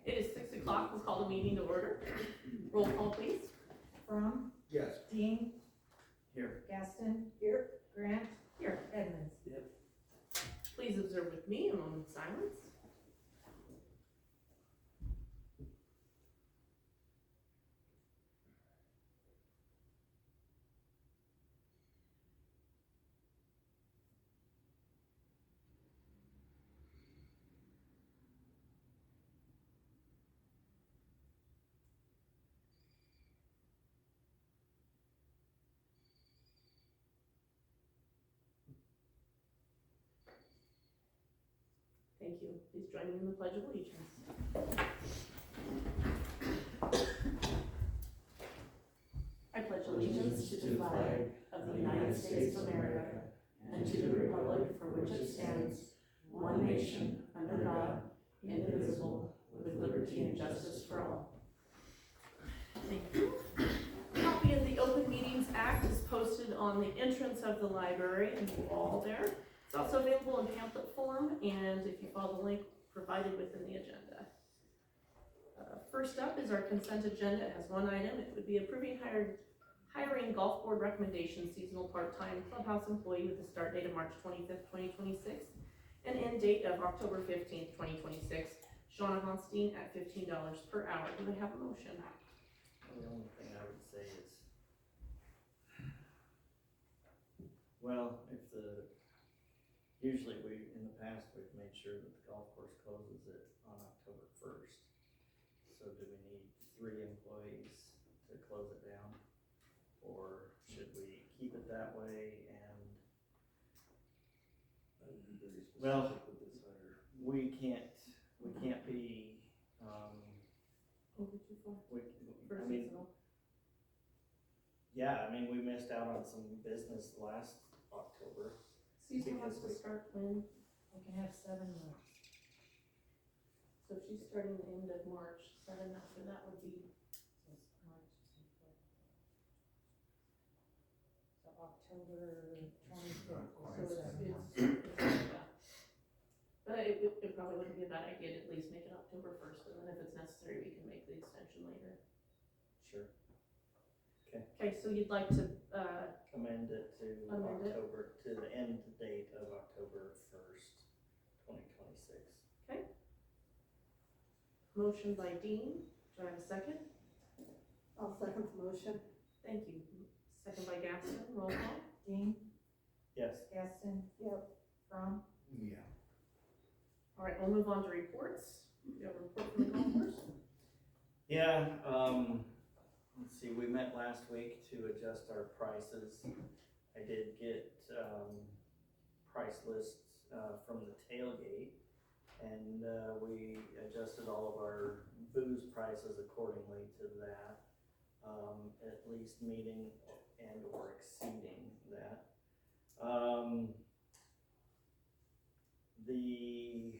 It is 6 o'clock, we'll call the meeting to order. Roll call, please. From, Yes. Dean, Here. Gaston. Here. Grant. Here. Edmonds. Please observe with me a moment's silence. Thank you. Please join me in the Pledge of Allegiance. I pledge allegiance to the flag of the United States of America and to the republic for which it stands, one nation, under God, indivisible, with liberty and justice for all. Thank you. A copy of the Open Meetings Act is posted on the entrance of the library and the wall there. It's also available in pamphlet form, and if you follow the link provided within the agenda. First up is our consent agenda. It has one item. It would be approving hiring golf board recommendation seasonal part-time clubhouse employee with a start date of March 25th, 2026, and end date of October 15th, 2026. Shauna Honstein at $15 per hour. Do we have a motion? The only thing I would say is, well, usually in the past, we've made sure that the golf course closes it on October 1st. So do we need 3 employees to close it down? Or should we keep it that way and, well, we can't be, Over too far. I mean, we missed out on some business last October. Season wants to start when? We can have 7 months. So if she's starting the end of March, 7 after that would be. So it's March, so October 25th. But it probably wouldn't be a bad idea to at least make it October 1st, and then if it's necessary, we can make the extension later. Sure. Okay, so you'd like to, Amend it to Amend it. October, to the end date of October 1st, 2026. motion by Dean, do I have a second? I'll second the motion. Thank you. Second by Gaston, roll call. Dean, Yes. Gaston. Yep. From, Yeah. All right, we'll move on to reports. Do you have a report from the golf course? Yeah, let's see, we met last week to adjust our prices. I did get, price lists, from the tailgate, and, we adjusted all of our booze prices accordingly to that, at least meeting and or exceeding that. The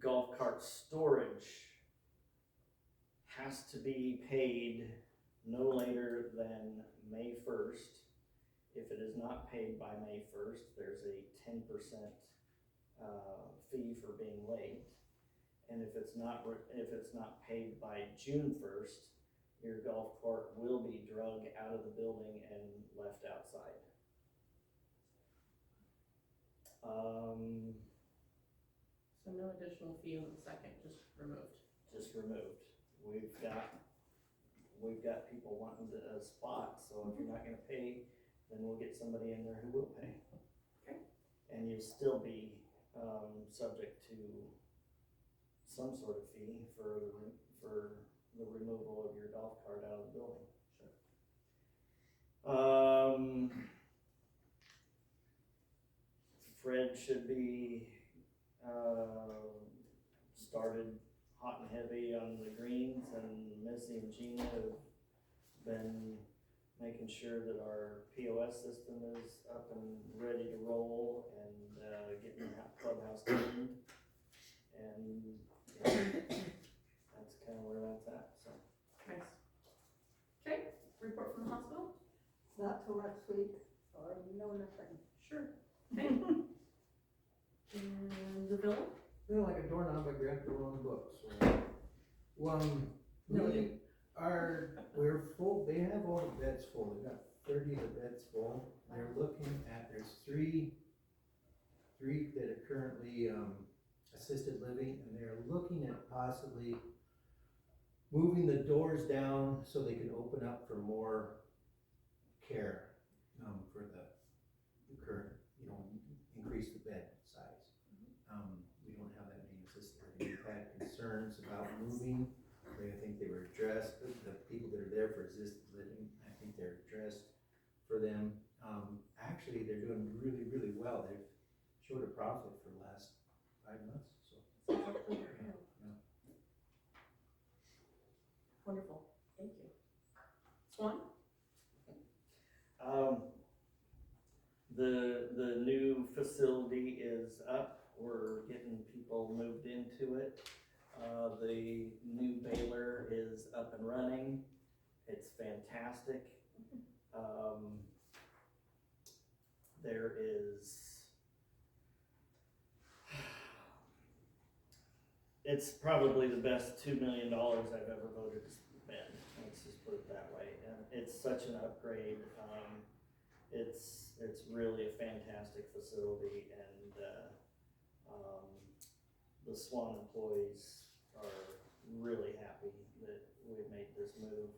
golf cart storage has to be paid no later than May 1st. If it is not paid by May 1st, there's a 10% fee for being late. And if it's not paid by June 1st, your golf cart will be drug out of the building and left outside. So no additional fee on the second, just removed. Just removed. We've got people wanting a spot, so if you're not gonna pay, then we'll get somebody in there who will pay. Okay. And you'll still be, subject to some sort of fee for the removal of your golf cart out of the building. Sure. Fred should be, started hot and heavy on the greens, and Missy and Gina have been making sure that our POS system is up and ready to roll, and getting that clubhouse cleaned, and that's kind of where that's at, so. Nice. Okay, report from the hospital? Not till next week, so I know nothing. Sure. Okay. And the bill? They're like a doorknob, I grabbed the wrong book, so Well, we're full, they have all the beds full, they got 30 of the beds full. They're looking at, there's three that are currently, assisted living, and they're looking at possibly moving the doors down so they can open up for more care, for the current, increase the bed size. We don't have that many assisted living. We've had concerns about moving. I think they were addressed, the people that are there for assisted living, I think they're addressed for them. Actually, they're doing really, really well. They've showed a profit for the last 5 months, so. Yeah. Wonderful, thank you. Swan? The new facility is up, we're getting people moved into it. The new baler is up and running, it's fantastic. There is, it's probably the best $2 million I've ever voted to spend, let's just put it that way. And it's such an upgrade, it's really a fantastic facility, and the Swan employees are really happy that we've made this move.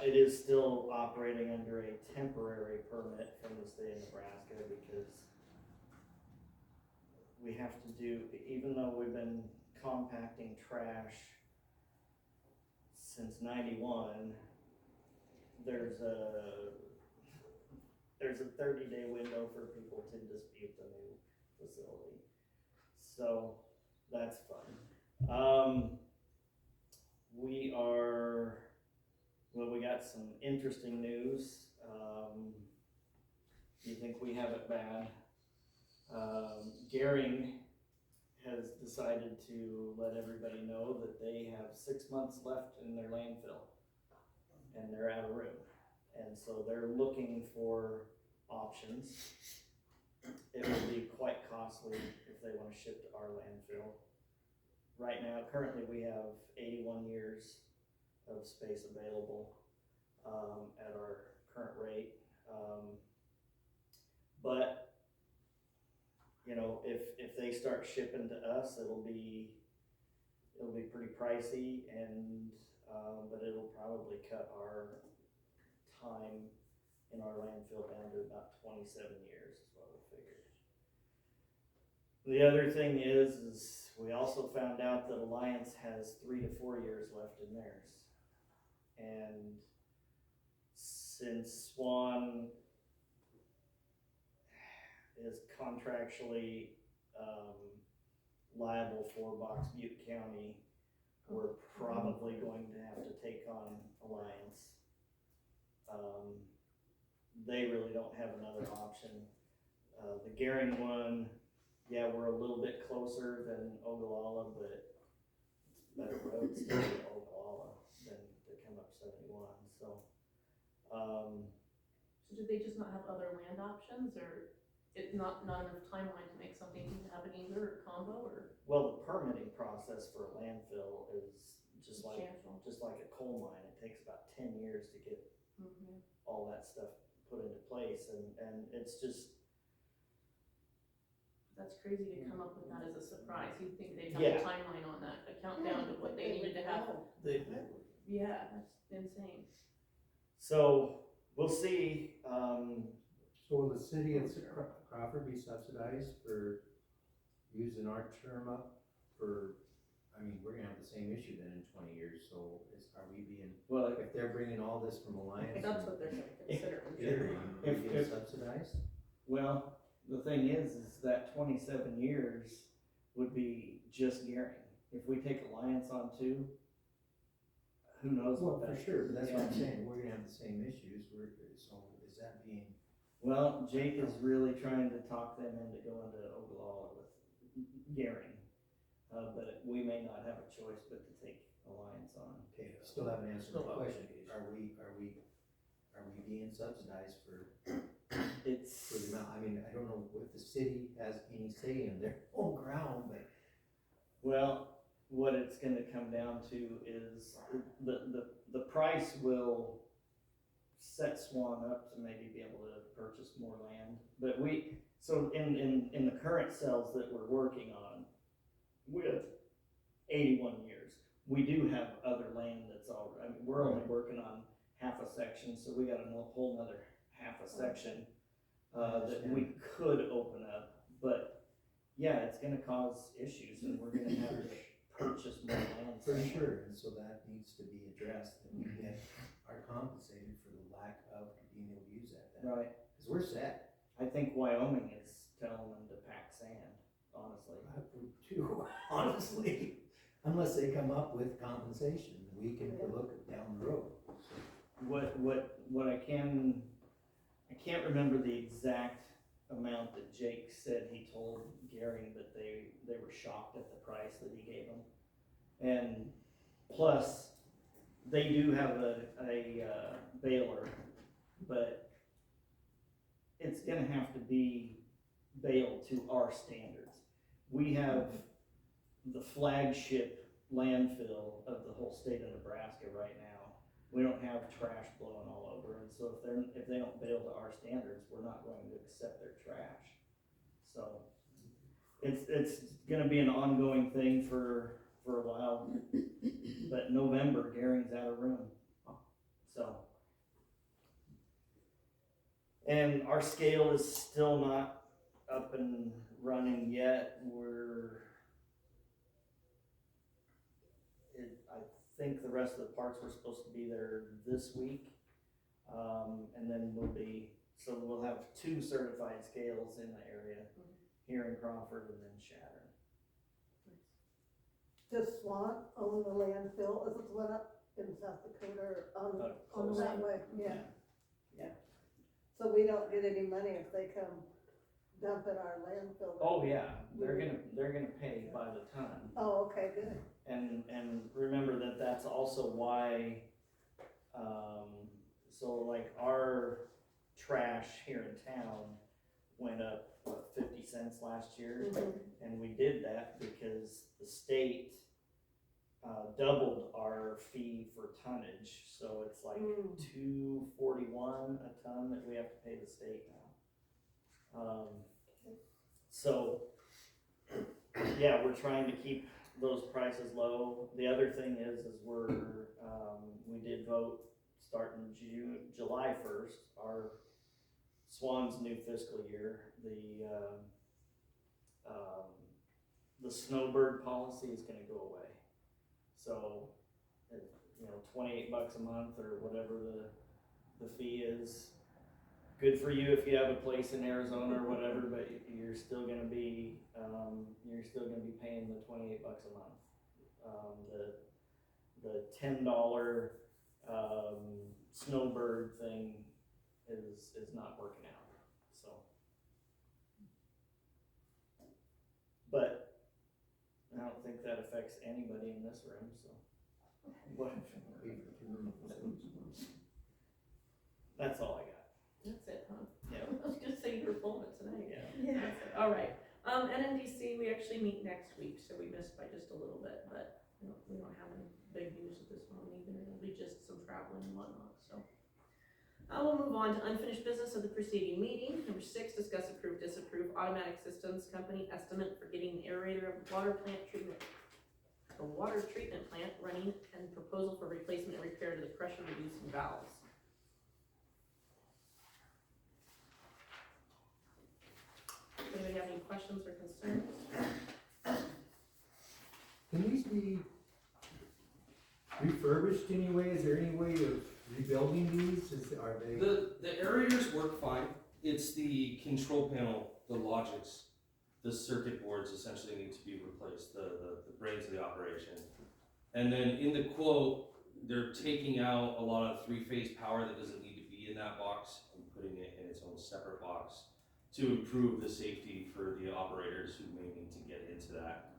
It is still operating under a temporary permit from the state of Nebraska because we have to do, even though we've been compacting trash since '91, there's a 30-day window for people to dispute the new facility. So that's fun. We got some interesting news. Do you think we have it bad? Gehring has decided to let everybody know that they have 6 months left in their landfill and they're out of room. And so they're looking for options. It will be quite costly if they want to ship to our landfill. Right now, currently we have 81 years of space available at our current rate. But if they start shipping to us, it'll be pretty pricey, and but it'll probably cut our time in our landfill down to about 27 years is what we figured. The other thing is we also found out that Alliance has 3 to 4 years left in theirs. And since Swan is contractually liable for Box Butte County, we're probably going to have to take on Alliance. They really don't have another option. The Gehring one, yeah, we're a little bit closer than Ogallala, but it's better roads to Ogallala than to come up 71. So do they just not have other land options, or it's not enough timeline to make something happen either, or combo, or? Well, the permitting process for a landfill is just like a coal mine. It takes about 10 years to get all that stuff put into place, and it's just. That's crazy to come up with that as a surprise. You'd think they'd have a timeline on that, a countdown to what they needed to have. Yeah, that's insane. So we'll see. So will the city of Crawford be subsidized for using our term up for, we're gonna have the same issue then in 20 years, so are we being, if they're bringing all this from Alliance? That's what they're gonna consider. Are we getting subsidized? Well, the thing is that 27 years would be just Gehring. If we take Alliance on too, who knows what that. For sure, but that's what I'm saying, we're gonna have the same issues, so is that being? Well, Jake is really trying to talk them into going to Ogallala with Gehring, but we may not have a choice but to take Alliance on. Okay, still haven't answered the question, are we being subsidized for the amount? I don't know if the city has any say in their own ground, but. Well, what it's gonna come down to is the price will set Swan up to maybe be able to purchase more land. But so in the current cells that we're working on with 81 years, we do have other land that's already, I mean, we're only working on half a section, so we got a whole nother half a section that we could open up. But yeah, it's gonna cause issues, and we're gonna have to purchase more land. For sure, and so that needs to be addressed, and we are compensated for the lack of being able to use that. Right. Cause we're set. I think Wyoming is telling them to pack sand, honestly. I would too, honestly, unless they come up with compensation, we can look down the road. What I can't remember the exact amount that Jake said he told Gehring, but they were shocked at the price that he gave them. And plus, they do have a baler, but it's gonna have to be baled to our standards. We have the flagship landfill of the whole state of Nebraska right now. We don't have trash blowing all over, and so if they don't bale to our standards, we're not going to accept their trash. So it's gonna be an ongoing thing for a while, but November, Gehring's out of room. So, and our scale is still not up and running yet. I think the rest of the parts were supposed to be there this week, and then we'll have 2 certified scales in the area, here in Crawford and then Shatter. Does Swan own the landfill? Is it the one up in South Dakota or on that way? Yeah. So we don't get any money if they come dump in our landfill? Oh yeah, they're gonna pay by the ton. Oh, okay, good. And remember that's also why, so like our trash here in town went up, 50 cents last year? And we did that because the state doubled our fee for tonnage, so it's like $2.41 a ton that we have to pay the state now. So yeah, we're trying to keep those prices low. The other thing is we did vote starting July 1st, our Swan's new fiscal year, the snowbird policy is gonna go away. So, $28 a month or whatever the fee is, good for you if you have a place in Arizona or whatever, but you're still gonna be paying the $28 a month. The $10 snowbird thing is not working out, so. But I don't think that affects anybody in this room, so. What? That's all I got. That's it, huh? Yeah. I was gonna say you were pulling it tonight. Yeah. That's it. All right. NNDC, we actually meet next week, so we missed by just a little bit, but we don't have any big news at this moment either. It'll be just some traveling and whatnot, so. We'll move on to unfinished business of the preceding meeting. Number 6, discuss, approve, disapprove automatic systems company estimate for getting the aerator of the water treatment plant running and proposal for replacement and repair to the pressure reducing valves. Anybody have any questions or concerns? Can these be refurbished anyway? Is there any way of rebuilding these? Are they? The aerators work fine. It's the control panel, the logics, the circuit boards essentially need to be replaced, the brains of the operation. And then in the quote, they're taking out a lot of 3-phase power that doesn't need to be in that box and putting it in its own separate box to improve the safety for the operators who may need to get into that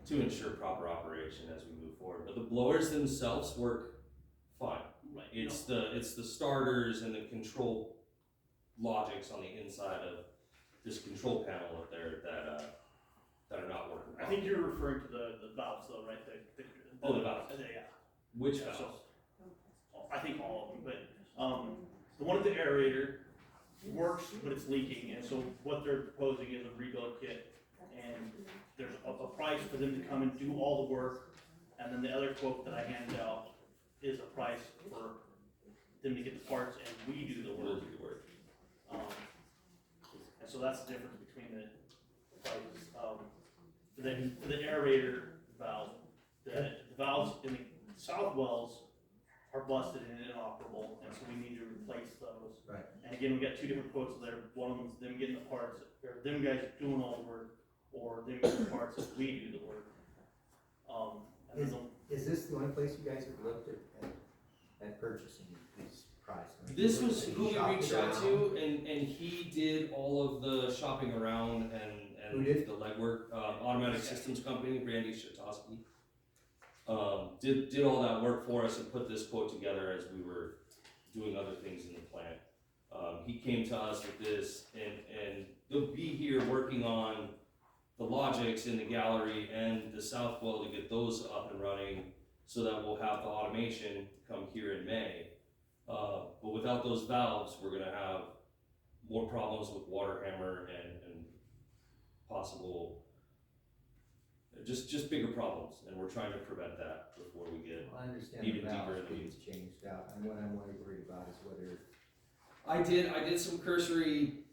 to ensure proper operation as we move forward. But the blowers themselves work fine. Right. It's the starters and the control logics on the inside of this control panel up there that are not working. I think you're referring to the valve valves though, right? Oh, the valves. Yeah. Which Yeah, valves? so, I think all of them, but, the one at the aerator works, but it's leaking, and so what they're proposing is a rebuild kit. And there's a price for them to come and do all the work, and then the other quote that I handed out is a price for them to get the parts and we do the We'll work. do the work. And so that's the difference between the prices. For the aerator valve, the valves in the south wells are busted and inoperable, and so we need to replace those. Right. And again, we got two different quotes there. One of them's them getting the parts, or them guys doing all the work, or them getting the parts as we do the work. And then Is this the only place you guys have looked at purchasing these prices? This was who we Shopped reached out around? to, and he did all of the shopping around and Who did? the legwork. Automatic Systems Company, Randy Shatosky, did all that work for us and put this quote together as we were doing other things in the plant. He came to us with this, and they'll be here working on the logics in the gallery and the south well to get those up and running, so that we'll have the automation come here in May. But without those valves, we're gonna have more problems with water hammer and possible, just bigger problems, and we're trying to prevent that before we get. Well, I understand Even the deeper valves in the being weeds. changed out, and what I'm worried about is whether, I did some cursory,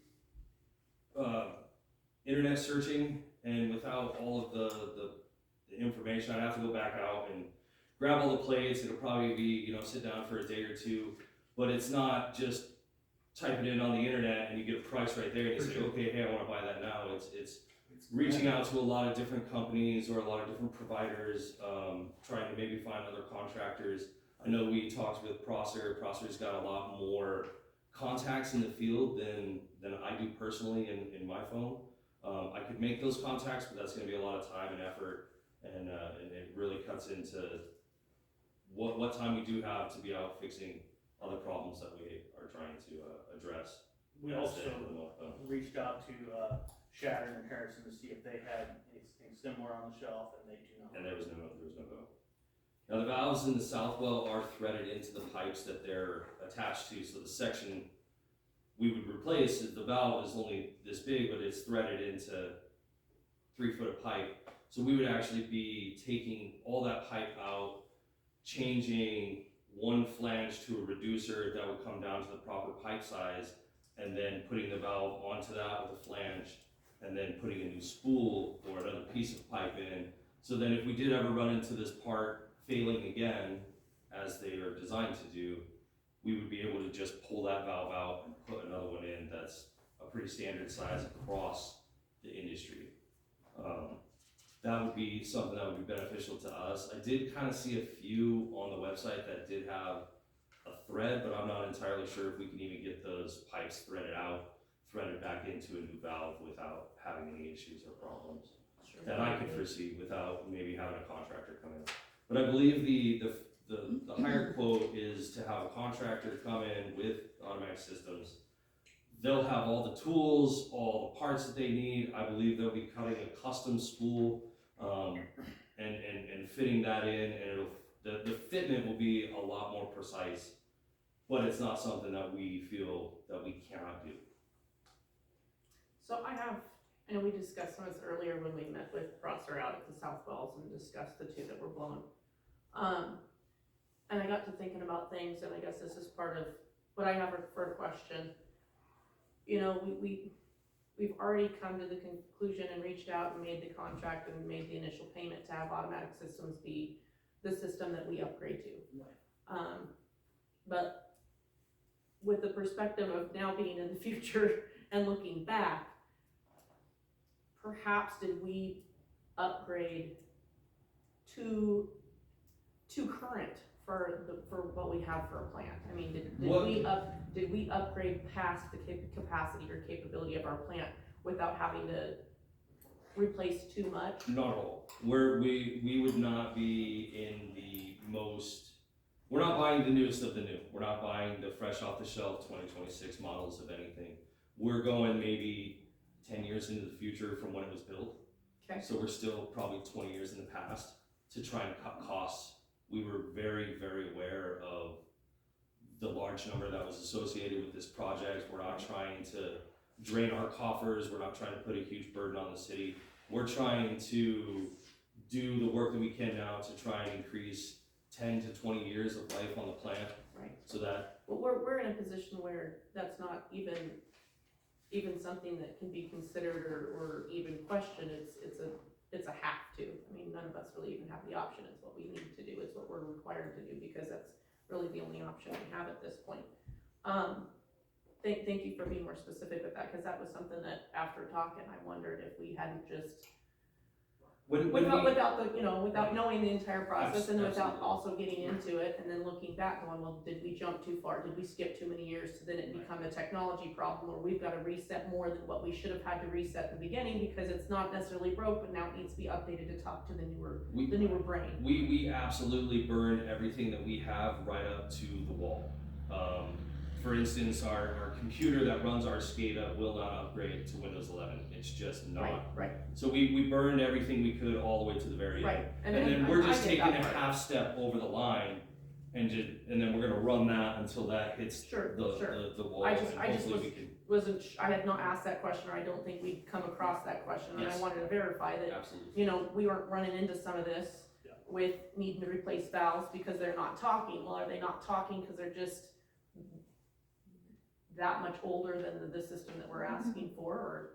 internet searching, and without all of the information, I'd have to go back out and grab all the plates. It'll probably be, sit down for a day or two, but it's not just type it in on the internet and you get a price right there and you For say, sure. okay, hey, I wanna buy that now. It's reaching out to a lot of different companies or a lot of different providers, trying to maybe find other contractors. I know we talked with Prosser. Prosser's got a lot more contacts in the field than I do personally in my phone. I could make those contacts, but that's gonna be a lot of time and effort, and it really cuts into what time we do have to be out fixing other problems that we are trying to address. we as also they implement them. reached out to Shatter and Harrison to see if they had anything similar on the shelf, and they do not. And there was no go. Now the valves in the south well are threaded into the pipes that they're attached to, so the section we would replace, the valve is only this big, but it's threaded into 3 foot of pipe. So we would actually be taking all that pipe out, changing one flange to a reducer that would come down to the proper pipe size, and then putting the valve onto that with a flange, and then putting a new spool or another piece of pipe in. So then if we did ever run into this part failing again, as they are designed to do, we would be able to just pull that valve out and put another one in that's a pretty standard size across the industry. That would be something that would be beneficial to us. I did kind of see a few on the website that did have a thread, but I'm not entirely sure if we can even get those pipes threaded back into a new valve without having any issues or problems that I could foresee without maybe having a contractor come in. But I believe the higher quote is to have a contractor come in with Automatic Systems. They'll have all the tools, all the parts that they need. I believe they'll be cutting a custom spool and fitting that in, and the fitment will be a lot more precise, but it's not something that we feel that we cannot do. So I know we discussed some of this earlier when we met with Prosser out at the South Wells and discussed the two that were blown. And I got to thinking about things, and I guess this is part of what I have for a question. We've already come to the conclusion and reached out and made the contract and made the initial payment to have Automatic Systems be the system that we upgrade to. But with the perspective of now being in the future and looking back, perhaps did we upgrade too current for what we have for a plant? I mean, did we upgrade past the capacity or capability of our plant without having to replace too much? Not at all. We would not be in the most. We're not buying the newest of the new. We're not buying the fresh off the shelf 2026 models of anything. We're going maybe 10 years into the future from when it was built. Okay. So we're still probably 20 years in the past. to try and cut costs. We were very, very aware of the large number that was associated with this project. We're not trying to drain our coffers, we're not trying to put a huge burden on the city. We're trying to do the work that we can now to try and increase 10 to 20 years of life on the plant. Right. So that, But we're in a position where that's not even something that can be considered or even questioned. It's a have to. I mean, none of us really even have the option. It's what we need to do. It's what we're required to do because that's really the only option we have at this point. Thank you for being more specific with that, because that was something that after talking, I wondered if we hadn't just without knowing the entire process and without also getting into it and then looking back going, well, did we jump too far? Did we skip too many years to then it become a technology problem where we've got to reset more than what we should have had to reset in the beginning because it's not necessarily broke, but now it needs to be updated to talk to the newer brain. we absolutely burn everything that we have right up to the wall. For instance, our computer that runs our SCADA will not upgrade to Windows 11. It's just not. Right. So we burned everything we could all the way to the very end. Right. And then we're just taking a half step over the line and then we're gonna run that until that hits the wall. I just I had not asked that question, or I don't think we'd come across that question, and Yes. I wanted to verify that, Absolutely. we weren't running into some of this with needing to replace valves because they're not talking. Well, are they not talking because they're just that much older than the system that we're asking for, or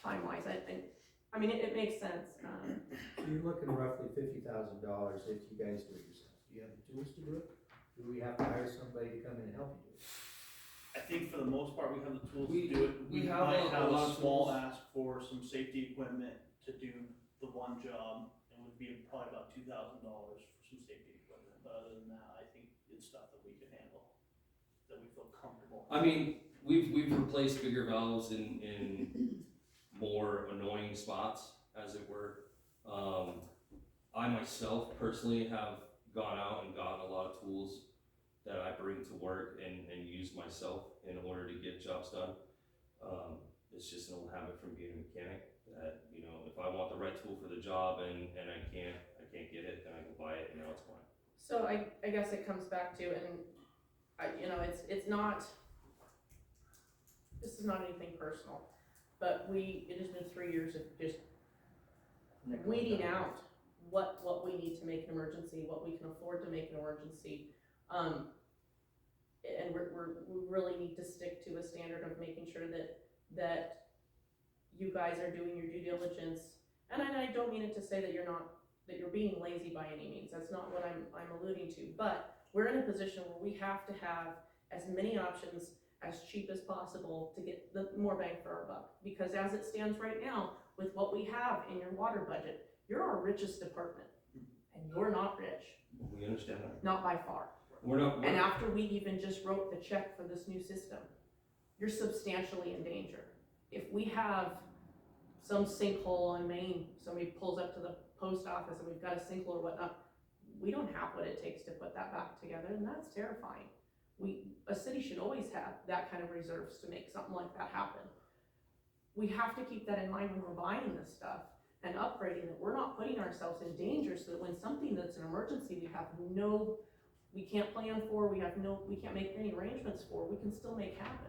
time-wise? I mean, it makes sense. So you're looking roughly $50,000 if you guys do it yourselves. Do you have the tools to do it? Do we have to hire somebody to come in and help you do it? I think for the most part, we have the tools We- to do it. we We have might a have lot a of small tools. ask for some safety equipment to do the one job. It would be probably about $2,000 for some safety equipment, but other than that, I think it's stuff that we can handle, that we feel comfortable. I mean, we've replaced bigger valves in more annoying spots, as it were. I myself personally have gone out and gotten a lot of tools that I bring to work and use myself in order to get jobs done. It's just an old habit from being a mechanic that, if I want the right tool for the job and I can't get it, then I can buy it and now it's mine. So I guess it comes back to, and it's not, this is not anything personal, but it has been 3 years of just weeding out what we need to make an emergency, what we can afford to make an emergency. And we really need to stick to a standard of making sure that you guys are doing your due diligence. And I don't mean it to say that you're being lazy by any means. That's not what I'm alluding to. But we're in a position where we have to have as many options as cheap as possible to get the more bang for our buck. Because as it stands right now, with what we have in your water budget, you're our richest department, and you're not rich, We understand that. not by far. And after we even just wrote the check for this new system, you're substantially in danger. If we have some sinkhole on Main, somebody pulls up to the post office and we've got a sinkhole or whatnot, we don't have what it takes to put that back together, and that's terrifying. A city should always have that kind of reserves to make something like that happen. We have to keep that in mind when we're buying this stuff and upgrading it. We're not putting ourselves in danger so that when something that's an emergency we can't plan for, we can't make any arrangements for, we can still make happen.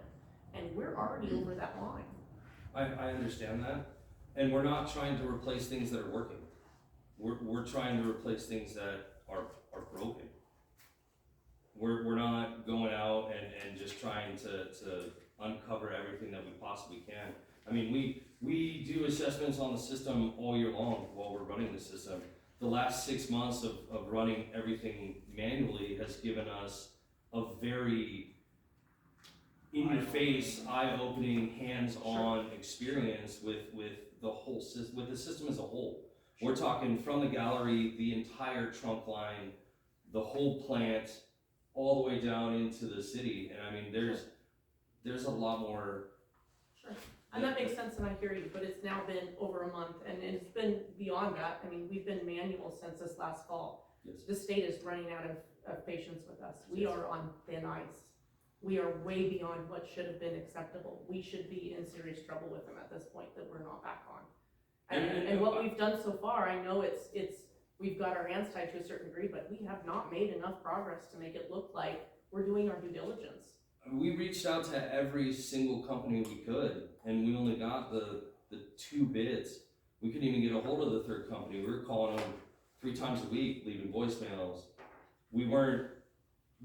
And we're already over that line. I understand that, and we're not trying to replace things that are working. We're trying to replace things that are broken. We're not going out and just trying to uncover everything that we possibly can. I mean, we do assessments on the system all year long while we're running the system. The last 6 months of running everything manually has given us a very in-your-face, eye-opening, hands-on experience with the whole system, with the system as a whole. We're talking from the gallery, the entire trunk line, the whole plant, all the way down into the city. And I mean, there's a lot more. Sure. And that makes sense, and I hear you, but it's now been over a month, and it's been beyond that. I mean, we've been manual since this last fall. Yes. The state is running out of patience with us. We are on thin ice. We are way beyond what should have been acceptable. We should be in serious trouble with them at this point that we're not back on. And what we've done so far, I know it's we've got our hands tied to a certain degree, but we have not made enough progress to make it look like we're doing our due diligence. We reached out to every single company we could, and we only got the 2 bids. We couldn't even get a hold of the 3rd company. We were calling them 3 times a week, leaving voicemails. We weren't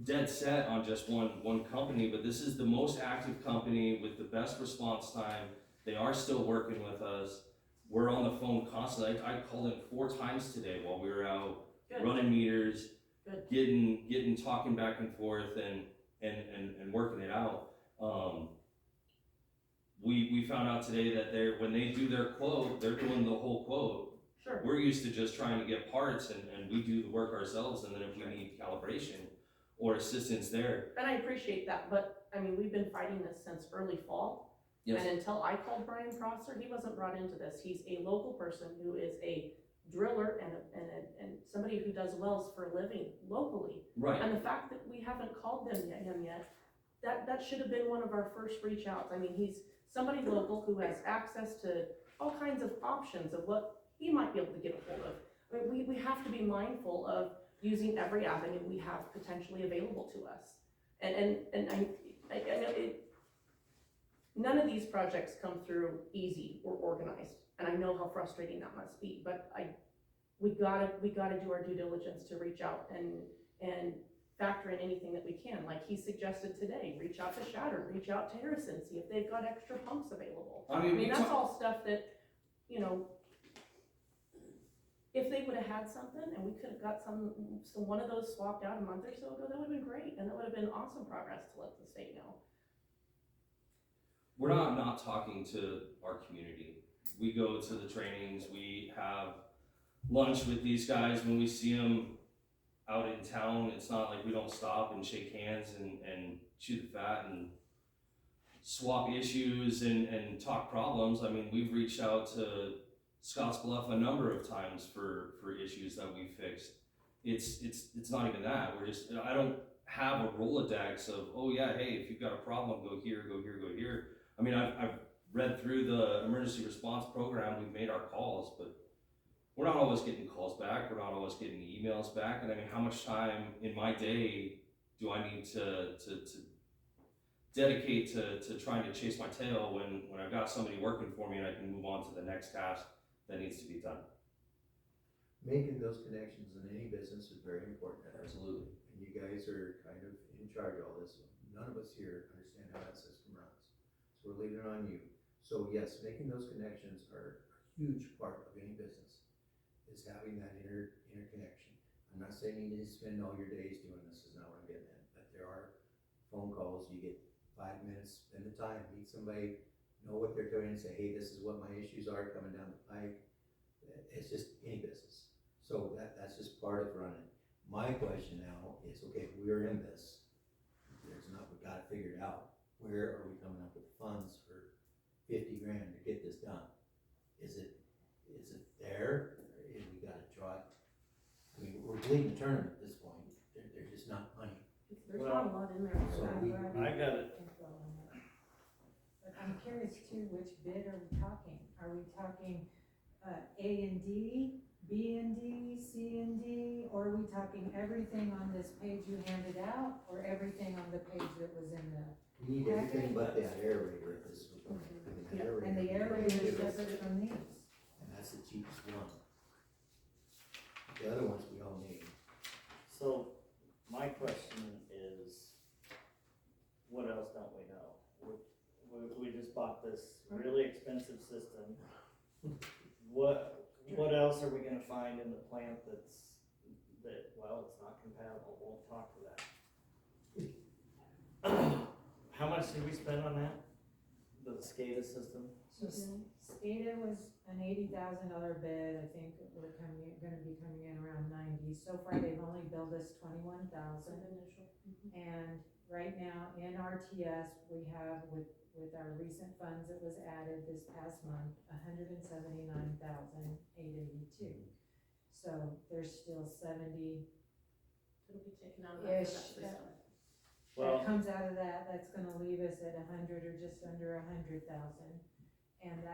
dead set on just one company, but this is the most active company with the best response time. They are still working with us. We're on the phone constantly. I called in 4 times today while we were out Good. running meters, Good. getting talking back and forth and working it out. We found out today that when they do their quote, they're doing the whole quote. Sure. We're used to just trying to get parts and we do the work ourselves, and then if we need calibration or assistance there. And I appreciate that, but I mean, we've been fighting this since early fall. Yes. And until I called Brian Prosser, he wasn't brought into this. He's a local person who is a driller and somebody who does wells for a living locally. Right. And the fact that we haven't called him yet, that should have been one of our first reach outs. I mean, he's somebody local who has access to all kinds of options of what he might be able to get a hold of. I mean, we have to be mindful of using every avenue we have potentially available to us. And I know none of these projects come through easy or organized, and I know how frustrating that must be, but we gotta do our due diligence to reach out and factor in anything that we can. Like he suggested today, reach out to Shatter, reach out to Harrison, see if they've got extra pumps available. I mean, that's all stuff that, you know, if they would have had something and we could have got some one of those swapped out a month or so ago, that would have been great, and that would have been awesome progress to let the state know. we're not talking to our community. We go to the trainings, we have lunch with these guys when we see them out in town. It's not like we don't stop and shake hands and chew the fat and swap issues and talk problems. I mean, we've reached out to Scotts Bluff a number of times for issues that we fixed. It's not even that. I don't have a Rolodex of, oh yeah, hey, if you've got a problem, go here, go here, go here. I mean, I've read through the emergency response program, we've made our calls, but we're not always getting calls back, we're not always getting emails back, and I mean, how much time in my day do I need to dedicate to trying to chase my tail when I've got somebody working for me and I can move on to the next task that needs to be done? Making those connections in any business is very important. Absolutely. And you guys are kind of in charge of all this. None of us here understand how that system runs. So we're leaving it on you. So yes, making those connections are a huge part of any business, is having that interconnection. I'm not saying you need to spend all your days doing this, is not what I'm getting at, but there are phone calls, you get 5 minutes, spend the time, meet somebody, know what they're doing, and say, hey, this is what my issues are coming down the pike. It's just any business. So that's just part of running. My question now is, okay, we're in this. We've got it figured out. Where are we coming up with funds for 50 grand to get this done? Is it there? We gotta draw it. I mean, we're bleeding the tournament at this point. There's just not money. There's not a lot in there. So I got it. But I'm curious too, which bid are we talking? Are we talking A and D, B and D, C and D, or are we talking everything on this page you handed out, or everything on the page that was in the? We need everything but that aerator at this point. I mean, And the aerator is separate from these. And that's the cheapest one. The other ones we all need. So my question is, what else don't we know? We just bought this really expensive system. What else are we gonna find in the plant it's not compatible, won't talk to that? How much did we spend on that? The SCADA system? So SCADA was an $80,000 bid. I think we're gonna be coming in around 90. So far, they've only billed us 21,000. And right now in RTS, we have with our recent funds that was added this past month, 179,882. So there's still 70. It'll be taken out of that for that Ish, system. That comes out of that's gonna leave us at 100 or just under 100,000. And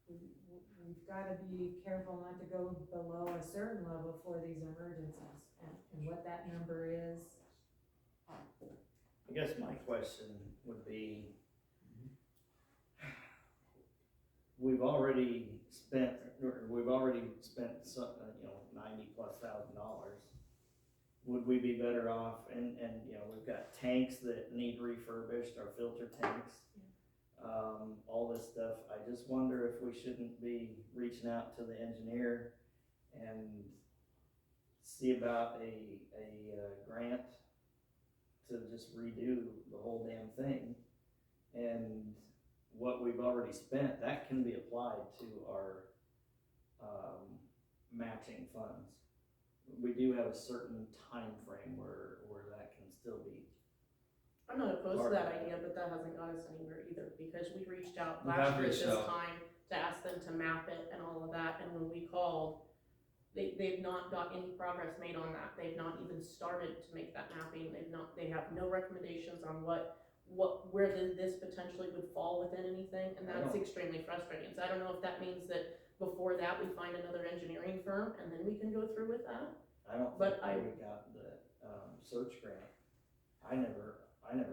we've gotta be careful not to go below a certain level for these emergencies, and what that number is. I guess my question would be, we've already spent some, $90,000+. Would we be better off, and we've got tanks that need refurbished, our filter tanks, all this stuff. I just wonder if we shouldn't be reaching out to the engineer and see about a grant to just redo the whole damn thing. And what we've already spent, that can be applied to our matching funds. We do have a certain time frame where that can still be. I'm not opposed to Part that of that. idea, but that hasn't got us anywhere either, because we reached out We last have year at reached this out. time to ask them to map it and all of that, and when we called, they've not got any progress made on that. They've not even started to make that mapping. They have no recommendations on where this potentially would fall within anything, and that's extremely frustrating. So I don't know if that means that before that we find another engineering firm and then we can go through with that. I don't But think we got the search grant. I never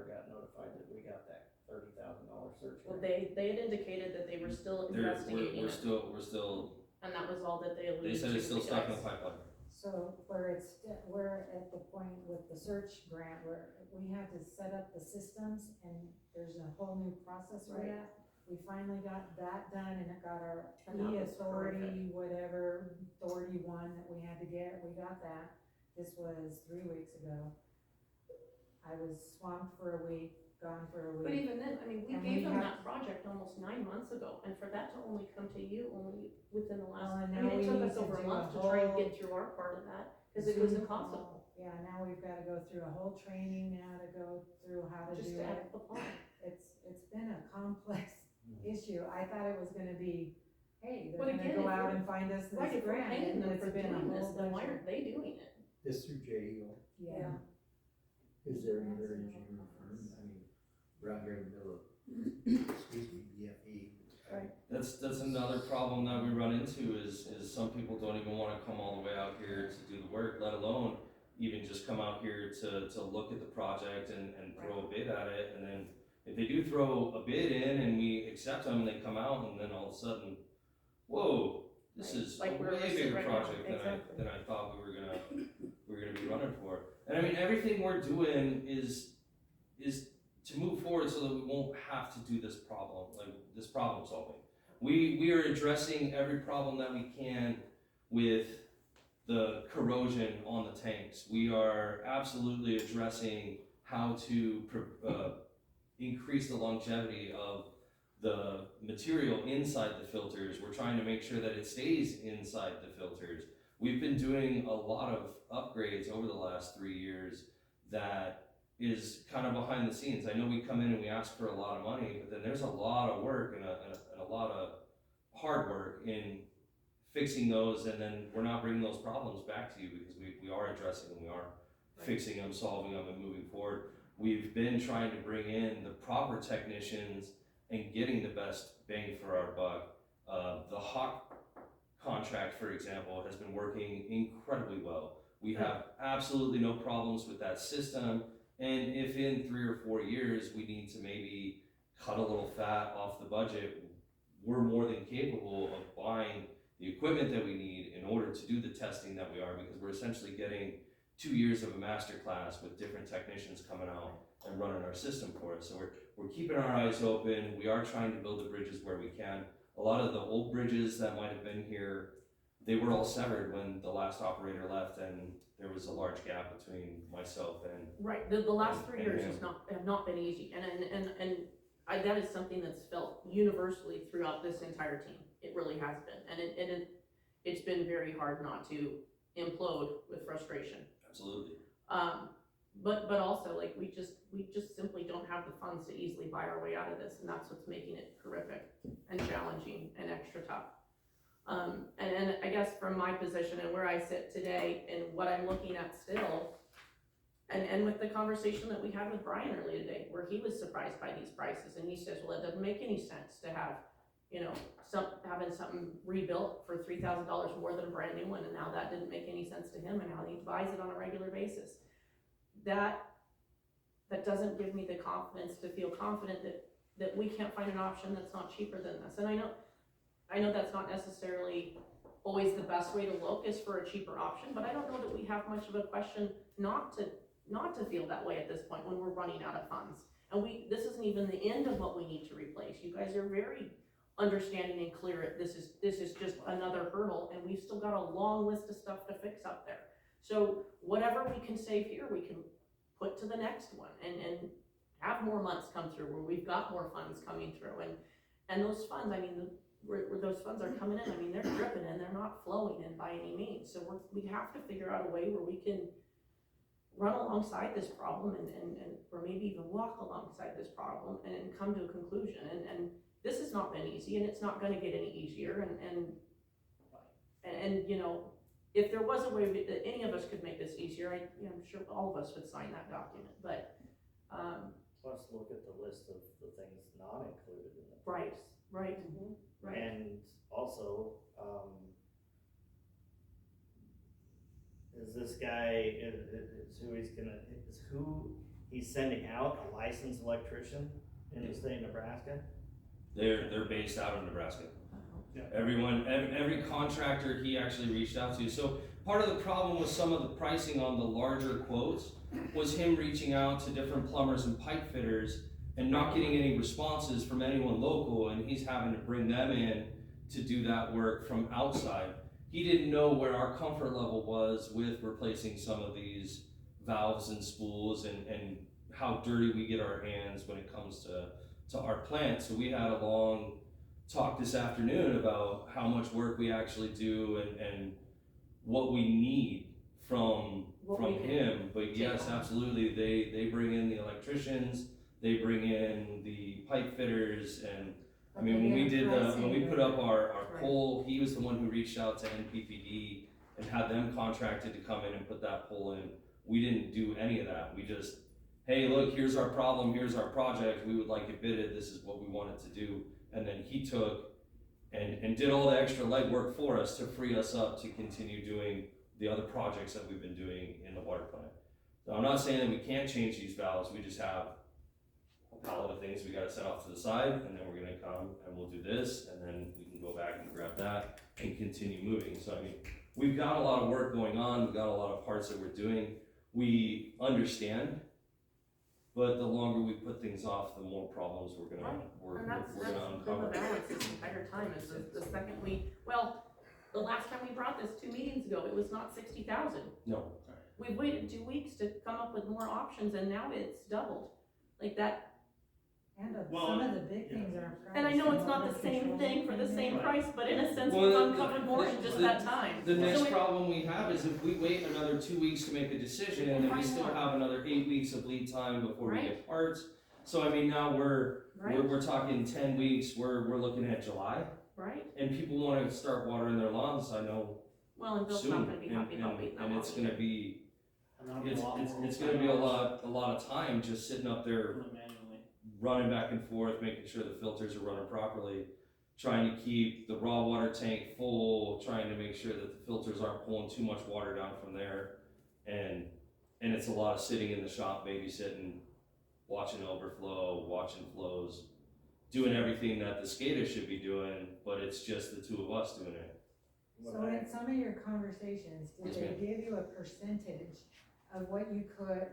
got notified that we got that $30,000 search Well, grant. they had indicated that they were still We're investigating it, still, and that was all that they alluded to. they said it's still to stuck in guys. the pipeline. So we're at the point with the search grant where we had to set up the systems, and there's a whole new process for Right. that. We finally got that done, and it got our And that was authority, whatever, authority one that we had to get, we got that. This was 3 weeks ago. I was swamped for a week, gone for a But week. even then, I mean, we And gave we them have- that project almost 9 months ago, and for that to only come to you only within the Well, last, and I now mean, we it took need us to over a do month a to try and whole get through our part of that, cause it was Zoom impossible, call. Yeah, now we've gotta go through a whole training now to go through how to just do to it. apply. It's been a complex issue. I thought it was gonna be, hey, they're But gonna again, go if out we're- and find us Right, this if we're grant, paying and them it's for been a doing this, whole then why bunch of, aren't they doing it? This through JEO, yeah. is there another engineering firm, I mean, right here in the middle of, excuse me, BFE. That's another problem that we run into is some people don't even wanna come all the way out here to do the work, let alone even just come out here to look at the project and throw a bid at it, and then if they do throw a bid in and we accept them, and they come out, and then all of a sudden, whoa, this Right. is Like a where we're way sitting bigger right now. project Exactly. than I thought we were gonna be running for. And I mean, everything we're doing is to move forward so that we won't have to do this problem solving. We are addressing every problem that we can with the corrosion on the tanks. We are absolutely addressing how to increase the longevity of the material inside the filters. We're trying to make sure that it stays inside the filters. We've been doing a lot of upgrades over the last 3 years that is kind of behind the scenes. I know we come in and we ask for a lot of money, but then there's a lot of work and a lot of hard work in fixing those, and then we're not bringing those problems back to you because we are addressing them, we are fixing them, solving them, and moving forward. We've been trying to bring in the proper technicians and getting the best bang for our buck. The hot contract, for example, has been working incredibly well. We have absolutely no problems with that system, and if in 3 or 4 years we need to maybe cut a little fat off the budget, we're more than capable of buying the equipment that we need in order to do the testing that we are, because we're essentially getting 2 years of a master class with different technicians coming out and running our system for us. So we're keeping our eyes open. We are trying to build the bridges where we can. A lot of the old bridges that might have been here, they were all severed when the last operator left, and there was a large gap between myself and Right, the last And- 3 and years him. have not been easy, and that is something that's felt universally throughout this entire team. It really has been, and it's been very hard not to implode with frustration. absolutely. But also, like, we just simply don't have the funds to easily buy our way out of this, and that's what's making it horrific and challenging and extra tough. And I guess from my position and where I sit today and what I'm looking at still, and with the conversation that we had with Brian earlier today, where he was surprised by these prices, and he says, well, it doesn't make any sense to have, you know, having something rebuilt for $3,000 more than a brand new one, and now that didn't make any sense to him, and now he buys it on a regular basis. That doesn't give me the confidence to feel confident that we can't find an option that's not cheaper than this. And I know that's not necessarily always the best way to look, is for a cheaper option, but I don't know that we have much of a question not to feel that way at this point when we're running out of funds. And this isn't even the end of what we need to replace. You guys are very understanding and clear. This is just another hurdle, and we've still got a long list of stuff to fix up there. So whatever we can save here, we can put to the next one, and have more months come through where we've got more funds coming through, and those funds, I mean, where those funds are coming in, I mean, they're dripping in, they're not flowing in by any means. So we have to figure out a way where we can run alongside this problem and or maybe even walk alongside this problem and come to a conclusion. And this has not been easy, and it's not going to get any easier. And you know, if there was a way that any of us could make this easier, I'm sure all of us would sign that document. But Let's look at the list of the things not included in the Right. price. right, right. And also, is this guy, is who he's sending out a licensed electrician in the state of Nebraska? They're based out of Nebraska. Yeah. Every contractor he actually reached out to. So part of the problem with some of the pricing on the larger quotes was him reaching out to different plumbers and pipe fitters and not getting any responses from anyone local, and he's having to bring them in to do that work from outside. He didn't know where our comfort level was with replacing some of these valves and spools and how dirty we get our hands when it comes to our plant. So we had a long talk this afternoon about how much work we actually do and what we need from him. But yes, absolutely, they bring in the electricians, they bring in the pipe fitters, and I mean, when we put up our pole, he was the one who reached out to NPPD and had them contracted to come in and put that pole in. We didn't do any of that. We just, hey, look, here's our problem, here's our project, we would like it bidded, this is what we wanted to do. And then he took and did all the extra legwork for us to free us up to continue doing the other projects that we've been doing in the water plant. So I'm not saying that we can't change these valves, we just have a pallet of things we gotta set off to the side, and then we're gonna come and we'll do this, and then we can go back and grab that and continue moving. So I mean, we've got a lot of work going on, we've got a lot of parts that we're doing. We understand, but the longer we put things off, the more problems we're gonna That's been uncover. the balance this entire time, is the second the last time we brought this 2 meetings ago, it was not 60,000. No. We've waited 2 weeks to come up with more options, and now it's doubled. Like that, And Well, some of the big things are priced. and I know it's not the same thing for the same price, but in a sense, Well, we've uncovered more in just that time. The next So problem we have is if we wait another 2 weeks to make a decision, and then we Find still more. have another 8 weeks of lead time before we Right. get parts. So I mean, now we're talking 10 weeks, we're looking at July, Right, and people wanna start watering their lawns, I know, well, and Bill's soon. not gonna be happy about waiting that And long. it's gonna be, And it's gonna be a lot of time just sitting up there manually. running back and forth, making sure the filters are running properly, trying to keep the raw water tank full, trying to make sure that the filters aren't pulling too much water down from there. And it's a lot of sitting in the shop, babysitting, watching overflow, watching flows, doing everything that the SCADA should be doing, but it's just the two of us doing it. So in some of your conversations, did Yes, they ma'am. give you a percentage of what you could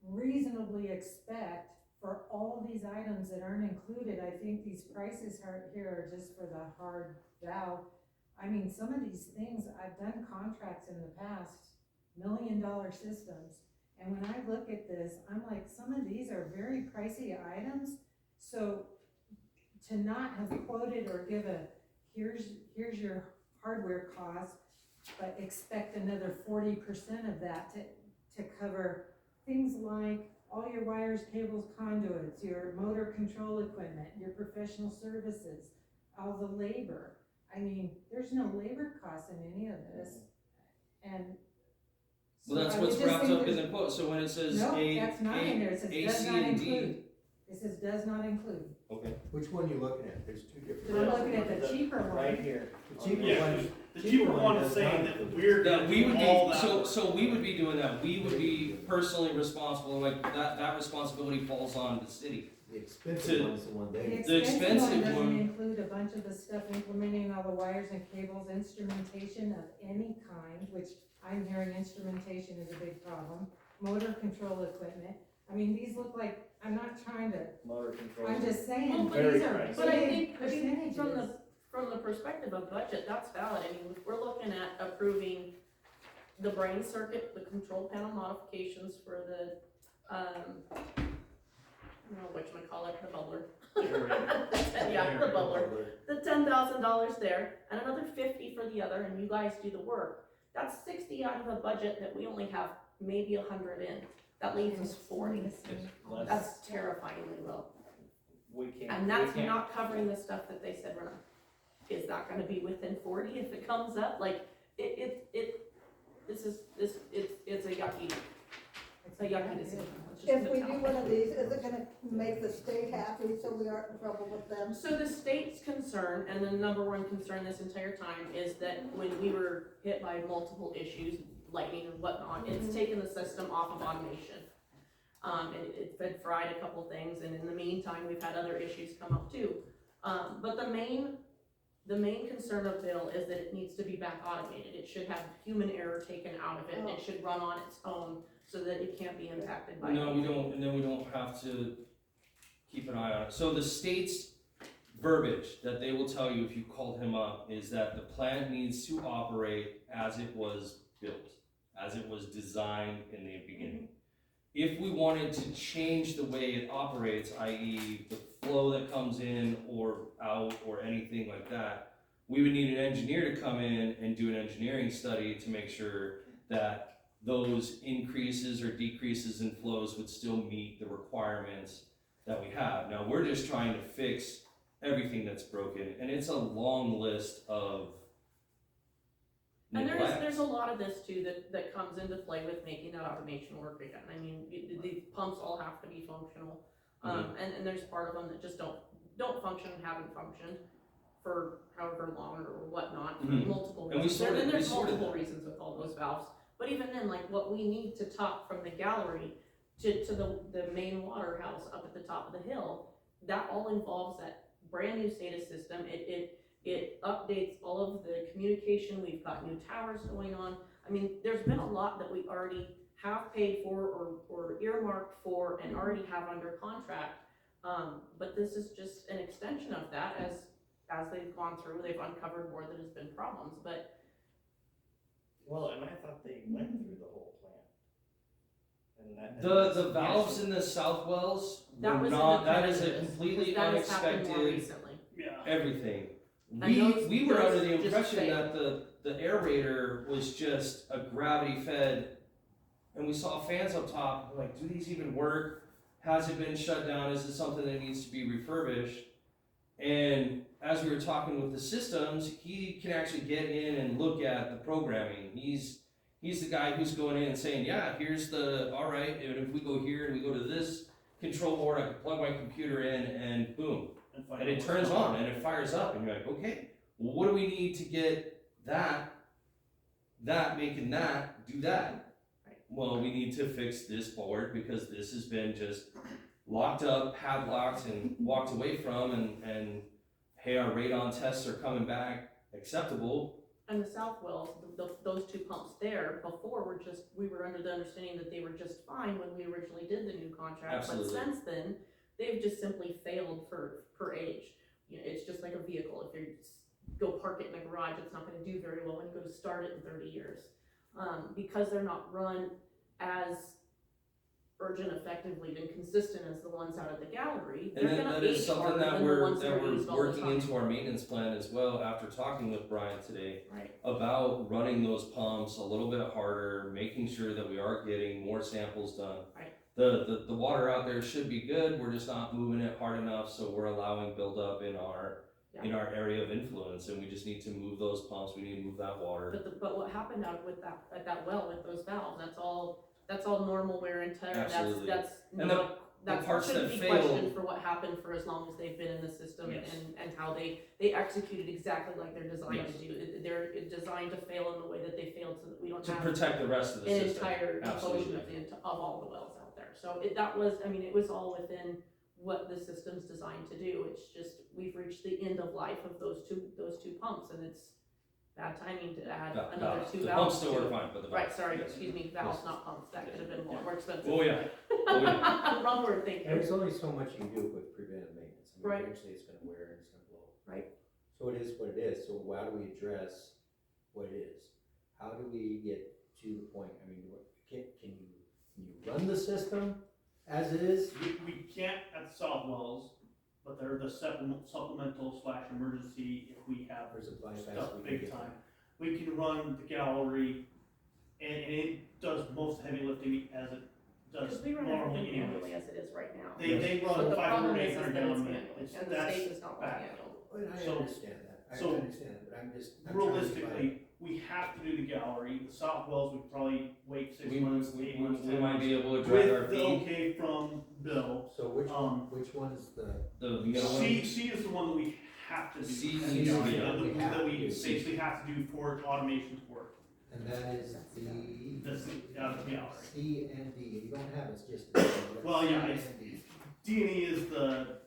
reasonably expect for all these items that aren't included? I think these prices here are just for the hard valve. I mean, some of these things, I've done contracts in the past, $1 million systems. And when I look at this, I'm like, some of these are very pricey items. So to not have quoted or give here's your hardware cost, but expect another 40% of that to cover things like all your wires, cables, conduits, your motor control equipment, your professional services, all the labor. I mean, there's no labor cost in any of this. And so Well, that's I would what's just wrapped think up in there's- the quote, so when it says No, A, that's not in there, it says A, does C, not and D, include. It says does not include. Okay. Which one are you looking at? There's two different. I'm looking at the cheaper Right one. here. The cheaper Yeah, one. the cheaper one is does saying not that include. we're That we would doing all be, that so, work. so we would be doing that, we would be personally responsible, like, that responsibility falls on the city. The expensive To- one's the one The they. expensive one expensive doesn't one- include a bunch of the stuff implementing all the wires and cables, instrumentation of any kind, which I'm hearing instrumentation is a big problem, motor control equipment. I mean, these look like, I'm not trying to, Motor control. I'm just saying, Well, but very these are pricey. But I big think, percentages. from the perspective of budget, that's valid. I mean, if we're looking at approving the brain circuit, the control panel modifications for the, I don't know whatchamacallit, the bubbler. Yeah, the bubbler. The $10,000 there, and another 50 for the other, and you guys do the work. That's 60 out of a budget that we only have maybe 100 in. That leaves us 40. That's terrifyingly low. We can't. And we that's can't- not covering the stuff that they said, run. Is that gonna be within 40 if it comes up? Like, it's a yucky, it's a yucky decision. Let's just If put we it do down. one of these, is it gonna make the state happy so we aren't in trouble with them? So the state's concern, and the number one concern this entire time, is that when we were hit by multiple issues, lightning and whatnot, it's taken the system off of automation. It fed fried a couple things, and in the meantime, we've had other issues come up too. But the main concern of Bill is that it needs to be back automated. It should have human error taken out of it, and it should run on its own so that it can't be impacted by. No, we don't, and then we don't have to keep an eye on it. So the state's verbiage that they will tell you if you called him up is that the plant needs to operate as it was built, as it was designed in the beginning. If we wanted to change the way it operates, i.e. the flow that comes in or out or anything like that, we would need an engineer to come in and do an engineering study to make sure that those increases or decreases in flows would still meet the requirements that we have. Now, we're just trying to fix everything that's broken, and it's a long list of And neglect. there's a lot of this too that comes into play with making that automation work again. I mean, the pumps all have to be functional. And there's part of them that just don't function and haven't functioned for however long or whatnot, for Mhm. multiple And we reasons. sorted- And there's we sorted multiple that. reasons with all those valves. But even then, like what we need to top from the gallery to the main water house up at the top of the hill, that all involves that brand new SATA system. It updates all of the communication. We've got new towers going on. I mean, there's been a lot that we already have paid for or earmarked for and already have under contract. But this is just an extension of that as they've gone through, they've uncovered more that has been problems, but Well, and I thought they went through the whole plant. And that. The valves in the south wells that were was not, in the that is a premises, completely 'cause that has happened more unexpected recently. Yeah. everything. And those- We were under the those just impression failed. that the aerator was just a gravity fed, and we saw fans up top, we're like, do these even work? Has it been shut down? Is it something that needs to be refurbished? And as we were talking with the systems, he can actually get in and look at the programming. He's the guy who's going in and saying, yeah, here's the, all right, and if we go here and we go to this control board, I can plug my computer in and boom. And it turns on and it fires up and you're like, okay, well, what do we need to get making that, do that? Right. Well, we need to fix this board because this has been just locked up, padlocked and walked away from and hey, our radon tests are coming back acceptable. And the south wells, those two pumps there before we were under the understanding that they were just fine when we originally did the new contract. Absolutely. But since then, they've just simply failed for age. You know, it's just like a vehicle. If you go park it in the garage, it's not gonna do very well when you go to start it in 30 years. Because they're not run as urgent, effectively, and consistent as the ones out at the gallery, And they're then gonna that is age something harder that than the we're, ones that are used all the working time. into our maintenance plan as well after talking with Brian today. Right. About running those pumps a little bit harder, making sure that we are getting more samples done. Right. The water out there should be good, we're just not moving it hard enough, so we're allowing buildup in our area of influence, and we just need to move those pumps, we need to move that water. But what happened out with at that well with those valves, that's all normal wear and tear. Absolutely. That's And not that's parts gonna that be fail- questioned for what happened for as long as they've been in the system Yes. and how they executed exactly like they're designed Yes. to do. They're designed to fail in the way that they failed so that we don't To have protect the rest of the an system. entire Absolutely. devotion of all the wells out there. So that was, I mean, it was all within what the system's designed to do. It's just, we've reached the end of life of those two pumps, and it's bad timing to add another two The pumps valves still to. work fine, but the Right, valves, sorry, yes. excuse me, valves, not pumps, that could have been more expensive. Oh, yeah. Oh, yeah. Wrong word, thank you. There's only so much you do with preventive maintenance. I mean, Right. eventually it's gonna wear and it's gonna blow. Right. So it is what it is. So how do we address what it is? How do we get to the point? I mean, can you run the system as it is? We can't at the south wells, but they're the supplemental / emergency if we have There's a bypass. stuff we can big get time. We can run the gallery, and it does most heavy lifting as it does Because we run normally everything manually anyways. as it is right now. They But run the 500, problem is 800 that it's gallon manually, minutes. and the That's state does not want bad. manual. Well, I So- understand that. I so understand that, but I'm just. I'm trying to Realistically, we have to do the gallery. The south wells, we probably wait 6 We, months, we, 8 months, we 10 might months. be able to drag our With the feet. okay from Bill. So which one is the? The middle one. C is the one that we have to do. C That's needs the to be gallery, done. We have that we to do. basically have to do for automation to work. And that is That's the gallery. C and D. You don't have it's just. the Well, yeah, C it's- and D. D&E is the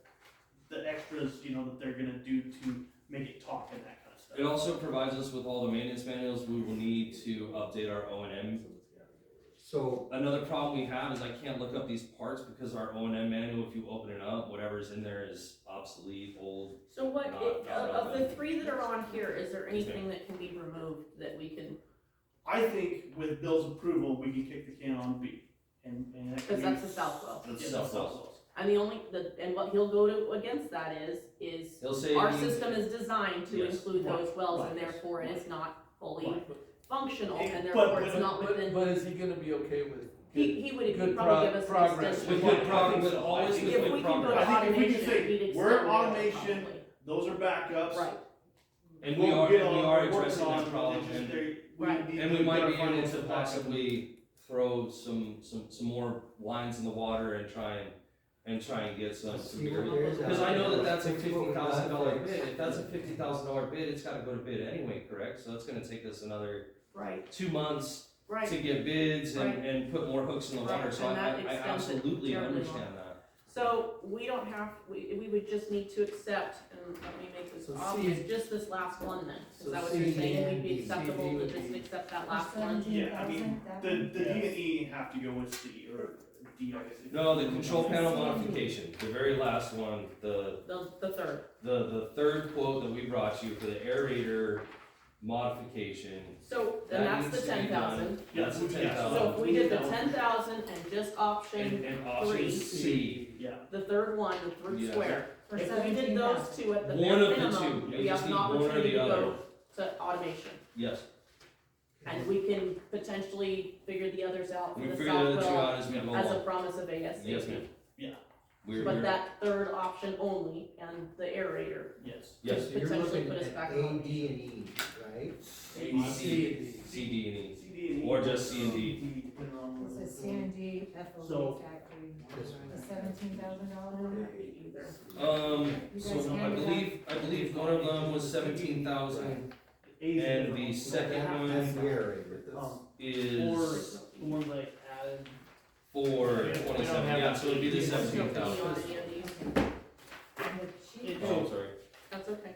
extras, that they're gonna do to make it talk and that kind of stuff. It also provides us with all the maintenance manuals we will need to update our O&M. So, Another problem we have is I can't look up these parts because our O&M manual, if you open it up, whatever's in there is obsolete, old. So what, Not of the relevant. 3 that are on here, is there anything that can be removed that we can, I think with Bill's approval, we can kick the can on B. And that because can that's be- the south well. That's Yeah, South that's Wells. South Wells. And and what he'll go to against that is He'll say. our system is designed to Yes. include those wells, and Right. therefore it is not fully Right. functional, and But- therefore it's not But within, is he gonna be okay with? he would good probably give us an progress extension. With Yeah, good I think progress, with so. always I think with If good we can go to progress. I think if we can automation, say, we'd extend we're it automation, probably. those are backups. Right, And We'll we are get on, we're addressing working that on, problem, it's just and, Right. need and to we might get our be able finances to back in. possibly throw some more lines in the water and try and get some see bigger. what there is out Because I know there. that that's a Fix what we got $50,000 fixed. bid. If that's a $50,000 bid, it's gotta go to bid anyway, correct? So that's gonna take us another right, 2 months right. to get bids Right. and put more hooks in the Right, water, so and I that extends it absolutely terribly understand that. So we don't have, we would just need to accept, and let me make this So obvious, C- just this last one then. Is so that what you're C saying? We'd and be D. acceptable C to would just be- accept that last one? Yeah, I mean, the Yeah. D&E have to go with C, or D, I guess. No, the control panel modification, the very last one, the The third. third quote that we brought you for the aerator modification. So, That and that's needs the to be 10,000. done. That's the Yeah, 10,000. So if we did the 10,000 and just option, And option three. C, Yeah, the third one, the third Yeah. square. For If we did those two at the one bare of the minimum, two, we you just have need an one or opportunity the to other. go to automation. Yes, And we can potentially figure the others out for we the figured the two Southwell out as we go as a along. promise of ASAP. Yes, ma'am. Yeah. We're, But that third option only and the aerator, yes. yes, So you're potentially looking put us at back A, on. D, and E, right? C, D, and E, C, D, and E. Or just C and D. depending on- It says CND FOB So- factory, This a $17,000. either. You So guys I handed believe one of them was 17,000, A's and different. the second That's one the aerator. Um, is the ones I added. for We don't 27, have yeah, that. so it'd be the There's no There's no 17,000. E on any of these. And the cheap Oh, I'm sorry. That's okay.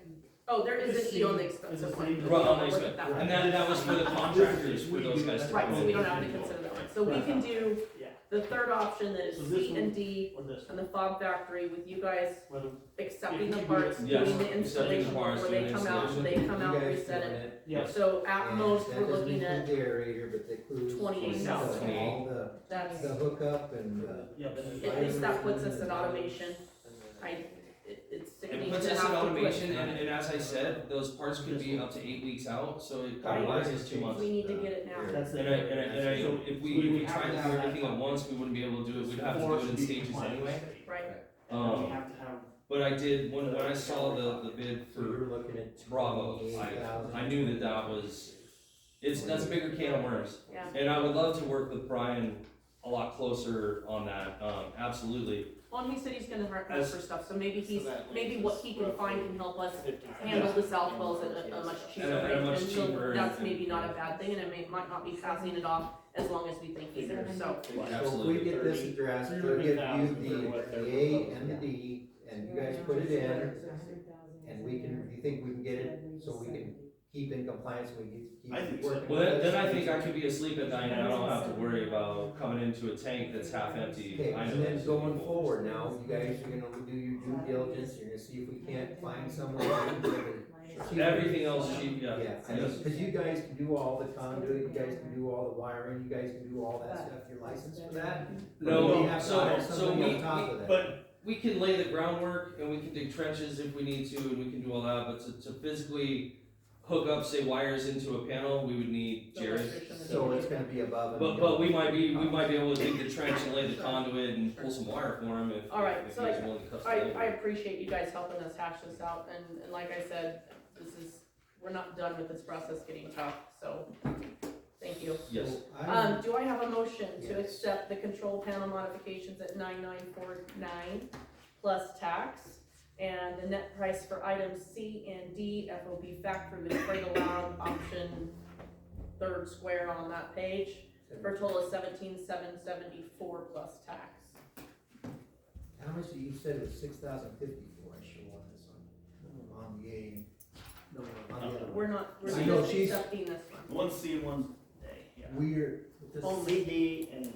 Oh, there is an E on the expensive one. but we Right, on don't the work expensive. with that one. And that was for the contractors, for those guys to Right, come so in. we don't have to consider that one. So we can do Yeah. the third option that is So this C one- and D Or this and one. the fob factory with you guys Whether, accepting If the you parts, do it- Yes, doing the accepting the installation parts, before they doing the come out, installation. they come out, You guys reset doing it. yeah. So at And most, that we're doesn't looking at, include the aerator, but that includes 28,000. all the that's, hookup and the. Yeah, but at least that puts us at automation. It's It sickening puts to us have in to automation, put. and as I said, those parts could be up to 8 weeks out, so it kind of Right. buys us 2 months. We need to get it now. That's And if we tried to do everything at once, we wouldn't be able to do it, we'd have to do it in stages anyway. Right, And then we have to have. But I did, when I saw the bid So for you're looking at Bravo, 28,000. I knew that was, that's a bigger can of worms. yeah. And I would love to work with Brian a lot closer on that, absolutely. Well, and he said he's gonna look As- for stuff, so maybe So he's, that maybe leaves what us he can find can help us $50,000. handle the south wells at a much cheaper At a rate, much and so cheaper that's and- maybe not a bad thing, and it might not be passing it off as long as we think either, so. So if Absolutely. we get this addressed, we'll give you the A and the D, and you guys put it in, and we can, you think we can get it, so we can keep in compliance, we can I keep think so. working. Well, with then this. I think I could be asleep at night and I don't have to worry about coming into a tank that's half empty. Okay, I know and then that's going gonna be forward now, you guys are gonna do your due diligence, you're gonna see if we can't find somewhere. cheaper. Everything else cheap, yeah. Yeah, I mean, cause you guys can do all the conduit, you guys can do all the wiring, you guys can do all that stuff, you're licensed for that? No, Or do we have to hire so somebody on top of that? But we can lay the groundwork and we can dig trenches if we need to and we can do all that, but to physically hook up, say, wires into a panel, we would need the Jared. electrician and So it's the- gonna be above and But beyond. we might be able to dig the trench and lay the conduit and pull some wire for him if All right, if so he's willing to cut some I labor. appreciate you guys helping us hash this out, and like I said, we're not done with this process getting tough, so, thank you. Yes, Do I have a motion to Yes. accept the control panel modifications at 9949 plus tax? And the net price for items C and D, FOB factory with freight allowed, option third square on that page, for a total of 17,774 plus tax. How much did you said it was 6,054, I show on this one, on the A. No, on the other one. We're not, we're I know just she's- accepting this one. one's C and one's A, yeah. We're, Only CD and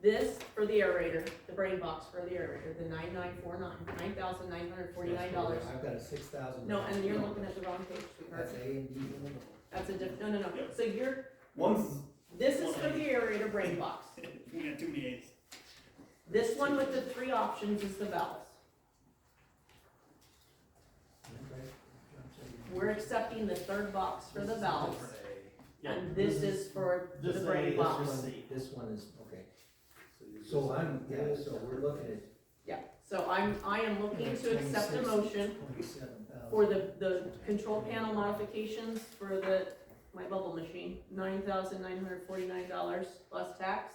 this for the aerator, the brain box for the aerator, the 9949, $9,949. I've got a 6,000. No, and you're looking at the wrong page, sweetheart. That's A and D. That's a no, no, no. Yep. So you're, One's, this is for the aerator brain box. we got too many A's. This one with the three options is the valves. We're accepting the third box for the valves, and this is for the This brain A, box. this is- This one is, okay. So I'm, yeah, so we're looking at Yeah, so I am looking to accept a motion 27,000. for the control panel modifications for my bubble machine, $9,949 plus tax.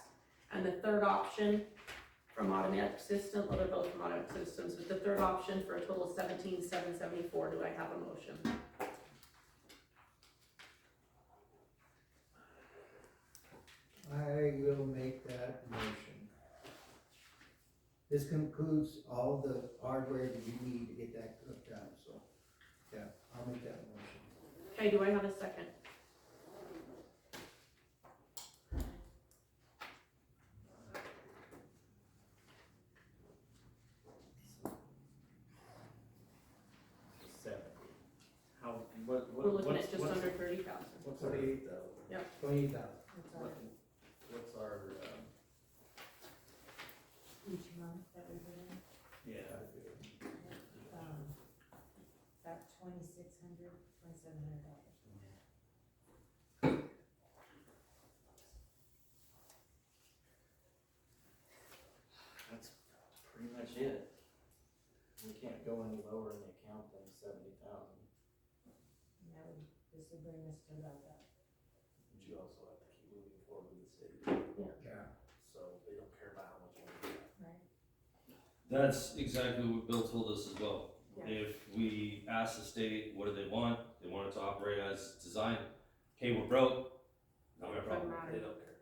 And the third option from automatic system, well, they're both from automatic systems, but the third option for a total of 17,774, do I have a motion? I will make that motion. This concludes all the hardware that you need to get that hooked up, so, yeah, I'll make that motion. Okay, do I have a second? We're looking at just under 30,000. What's our, 28,000. what's our, Each month that we put in, Yeah. about $2,700. that's pretty much it. We can't go any lower in the account than 70,000. And that would, this would bring us to about that. But you also have to keep moving forward with the city. Yeah. So they don't care about how much money you have. Right. that's exactly what Bill told us as well. Yeah. If we ask the state, what do they want? They want it to operate as designed. Okay, we're broke, not my problem, Doesn't matter. they don't care.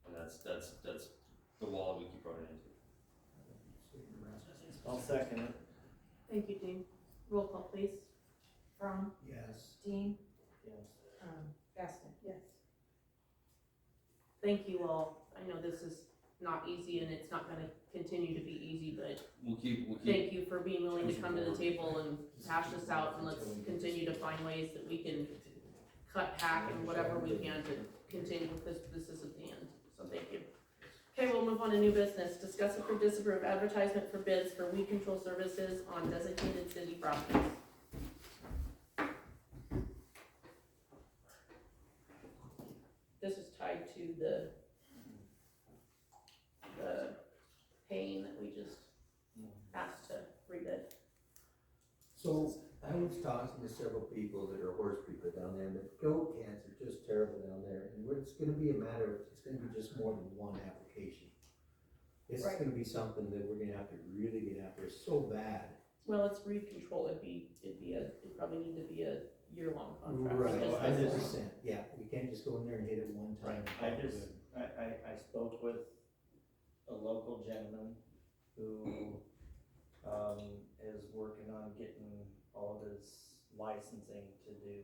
And that's the wall we keep running into. I'll second it. Thank you, Dean. Roll call, please. From Yes. Dean, Yes. Baston. Yes. Thank you all. I know this is not easy and it's not gonna continue to be easy, but We'll keep, thank you for being willing to come to the table and hash this out, and let's continue to find ways that we can cut, hack, and whatever we can to continue, because this isn't the end, so thank you. Okay, we'll move on to new business. Discuss or disapprove advertisement for bids for weed control services on designated city properties. This is tied to the pain that we just asked to rebid. So I was talking to several people that are horse people down there, and the goat cans are just terrible down there. And it's gonna be a matter of, it's gonna be just more than one application. This is Right. gonna be something that we're gonna have to really get after so bad. Well, it's reed control, it'd probably need to be a year-long contract. Right, because I hundred this is- percent, yeah, we can't just go in there and hit it one time. and I call it just, good. I spoke with a local gentleman who, is working on getting all of his licensing to do,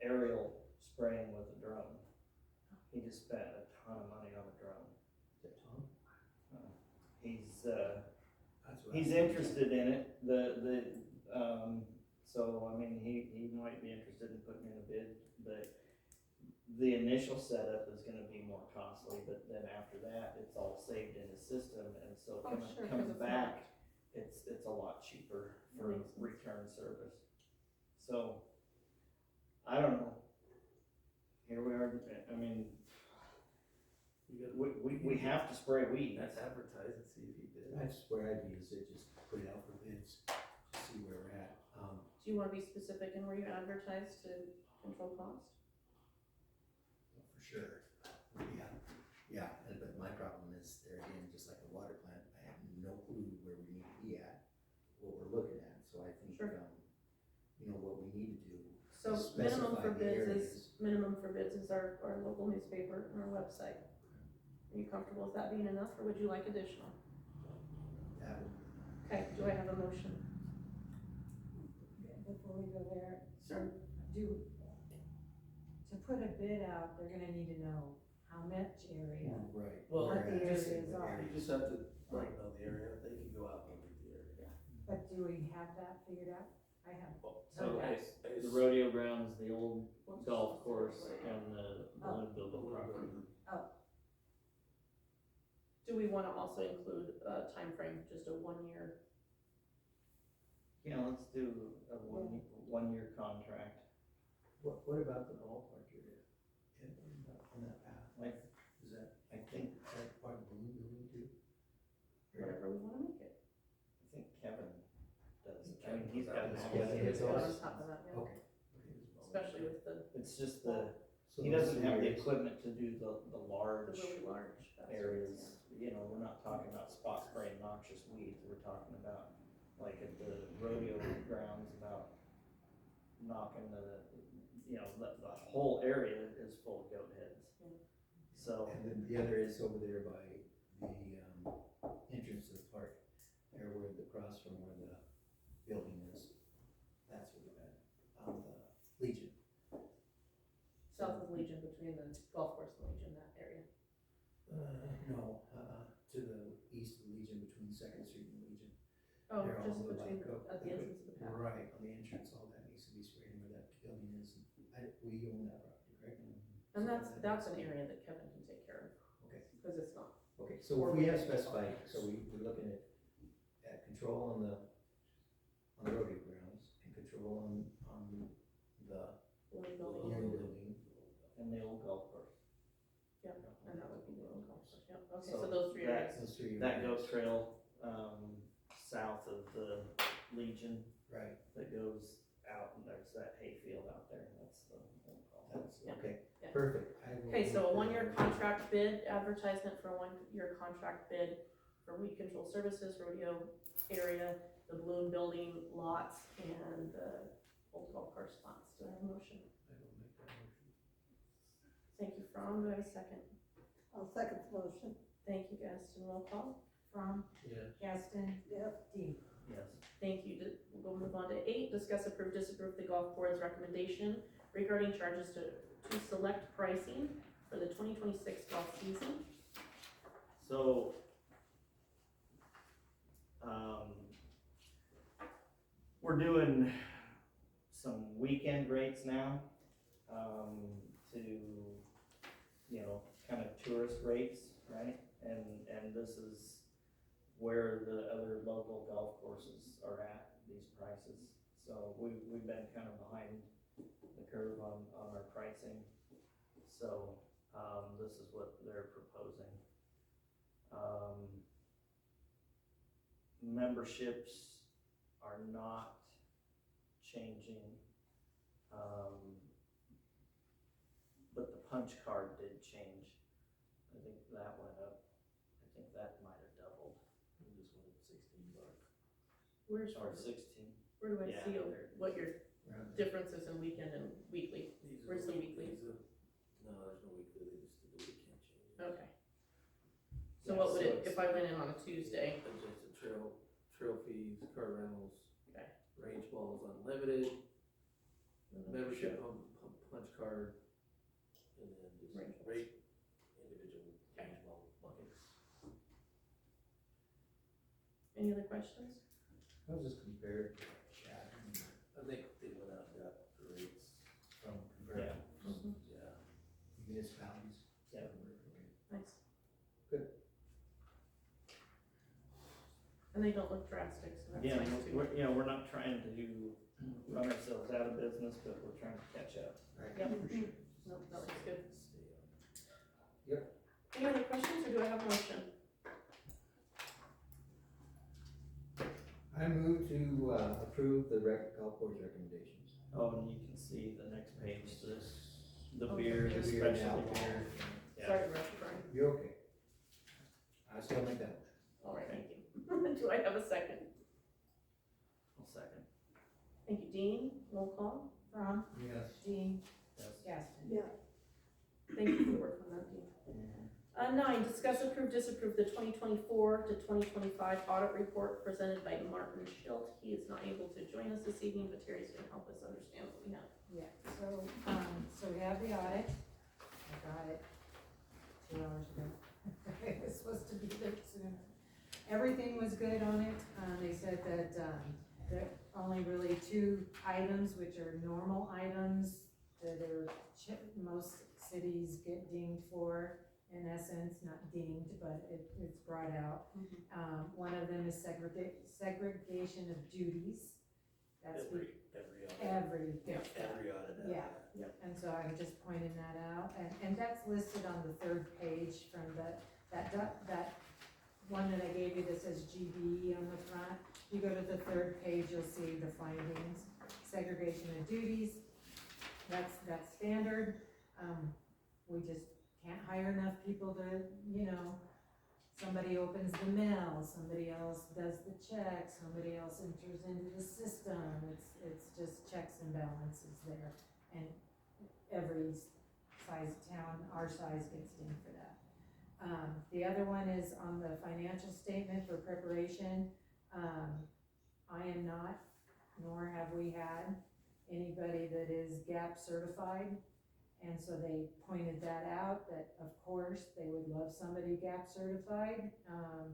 aerial spraying with a drone. He just spent a ton of money on a drone. Is that Tom? He's, That's what he's I- interested in it, so, I mean, he might be interested in putting in a bid, but the initial setup is gonna be more costly, but then after that, it's all saved in his system, and so Oh, coming, sure, 'cause coming it's back, it's a lot cheaper for Makes sense. return service. So, I don't know. Here we are, I mean, we have to spray weeds. advertise and see if he did. That's where I'd be, is to just put it out for bids, to see where we're at. Do you wanna be specific in where you advertise to control cost? For sure, but my problem is, there again, just like the water plant, I have no clue where we need to be at, what we're looking at, so I think, Sure. what we need to do. So is minimum specify for the bids is our local newspaper and our website. Are you comfortable with that being enough, or would you like additional? That would, Okay, do I have a motion? Before we go there, Sure. to put a bid out, they're gonna need to know how much area, right. Well, what the Where at, areas what are. area. You just have to let them know the area, they can go out and look at the area. But do we have that figured out? I have. So Okay. the rodeo grounds, the old golf course, and the balloon building property. Do we wanna also include a time frame, just a 1 year? Yeah, let's do a one-year contract. What about the ballpark area? On that path, Like, is that, I think, is that part of the balloon building too? Whatever we wanna make it. I think Kevin does. I Kevin mean, he's goes got out an and Yeah, idea. he hits Put all on this. top of that, yeah. Okay. Especially with the It's just So he those doesn't have the areas- equipment to do the large really large. baskets, areas. You know, we're not talking about spot spraying noxious weeds, we're talking about, like at the rodeo grounds, about knocking the whole area is full of goat heads. Yeah. So, And then the other is over there by the, entrance to the park, there where the cross from where the building is, that's where we're at, on the Legion. South of Legion, between the golf course and Legion, that area. No, to the east of Legion, between Second Street and Legion. Oh, They're all just the, between, like, at the entrance of the path. Right, on the entrance, all that needs to be sprayed in where that building is, we own that property, right? And that's an area that Kevin can take care of. Okay. Cause it's not, Okay, so if we have specified, so we're looking at control on the rodeo grounds, and control on the balloon balloon building, building. and the old golf course. and that would be the old golf course, yep, okay, So so those three that- areas. Those three That areas. goat trail, south of the Legion, Right, that goes out, and there's that hayfield out there, that's the old golf course. that's, okay, Yeah. perfect. I will Okay, so make a that 1 year motion. contract bid, advertisement for a 1 year contract bid for weed control services, rodeo area, the balloon building lots, and the old golf course lots. Do I have a motion? I will make that motion. Thank you, Fran, do I have a second? I'll second the motion, Thank you, Gaston, roll call. From Yeah. Gaston, yep. Dean. Yes. Thank you. We'll move on to 8, discuss, approve, disapprove the golf board's recommendation regarding charges to select pricing for the 2026 golf season. So, we're doing some weekend rates now, to, kind of tourist rates, right? And this is where the other local golf courses are at, these prices. So we've been kind of behind the curve on our pricing. So, this is what they're proposing. Memberships are not changing, but the punch card did change. I think that went up, I think that might have doubled, This one at $16. Where's, or 16. where do I Yeah, see there. what your differences in weekend and weekly? These are Where's the weekly? No, there's no weekly, they just did the weekend change. Okay. So Yeah, what would so it, it's- if I went in on a Tuesday? Adjusted trail fees, car rentals. Okay. Range balls unlimited, membership on punch card, and then just Range balls. rate individual range ball buckets. Any other questions? How's this compared to Shad? I think they went out and got the rates From compared to yeah. municipalities? Yeah. Nice. Good. And they don't look drastic, so that's Yeah, nice too. we're not trying to run ourselves out of business, but we're trying to catch up. Right. Yep. For sure. Nope, that looks good. Stay up. Any other questions, or do I have a motion? I move to approve the golf board's recommendations. Oh, and you can see the next page, the Oh, beer, the the beer specialty now. beer. Yeah. Sorry, Russ, Brian. You're okay. I still make that motion. All right, thank you. Do I have a second? I'll second. Thank you, Dean. Roll call. Ron, Yes. Jean, Yes. Gaston. Yeah, Thank you for the work on that, Dean. 9, discuss, approve, disapprove the 2024 to 2025 audit report presented by Martin Schilt. He is not able to join us this evening, but Terry's gonna help us understand what we have. Yeah, so we have the audit. I got it 2 hours ago. It was supposed to be there soon. Everything was good on it. They said that, there are only really 2 items, which are normal items that are, most cities get dinged for, in essence, not dinged, but it's brought out. One of them is segregation of duties. That's Every audit. every, Every audit. has Yeah. that. and so I'm just pointing that out, and that's listed on the 3rd page from that one that I gave you that says GB on the front. You go to the 3rd page, you'll see the findings, segregation of duties, that's standard. We just can't hire enough people to, somebody opens the mail, somebody else does the checks, somebody else enters into the system, it's just checks and balances there. And every size town, our size, gets dinged for that. The other one is on the financial statement for preparation. I am not, nor have we had anybody that is GAP certified. And so they pointed that out, that of course, they would love somebody GAP certified. An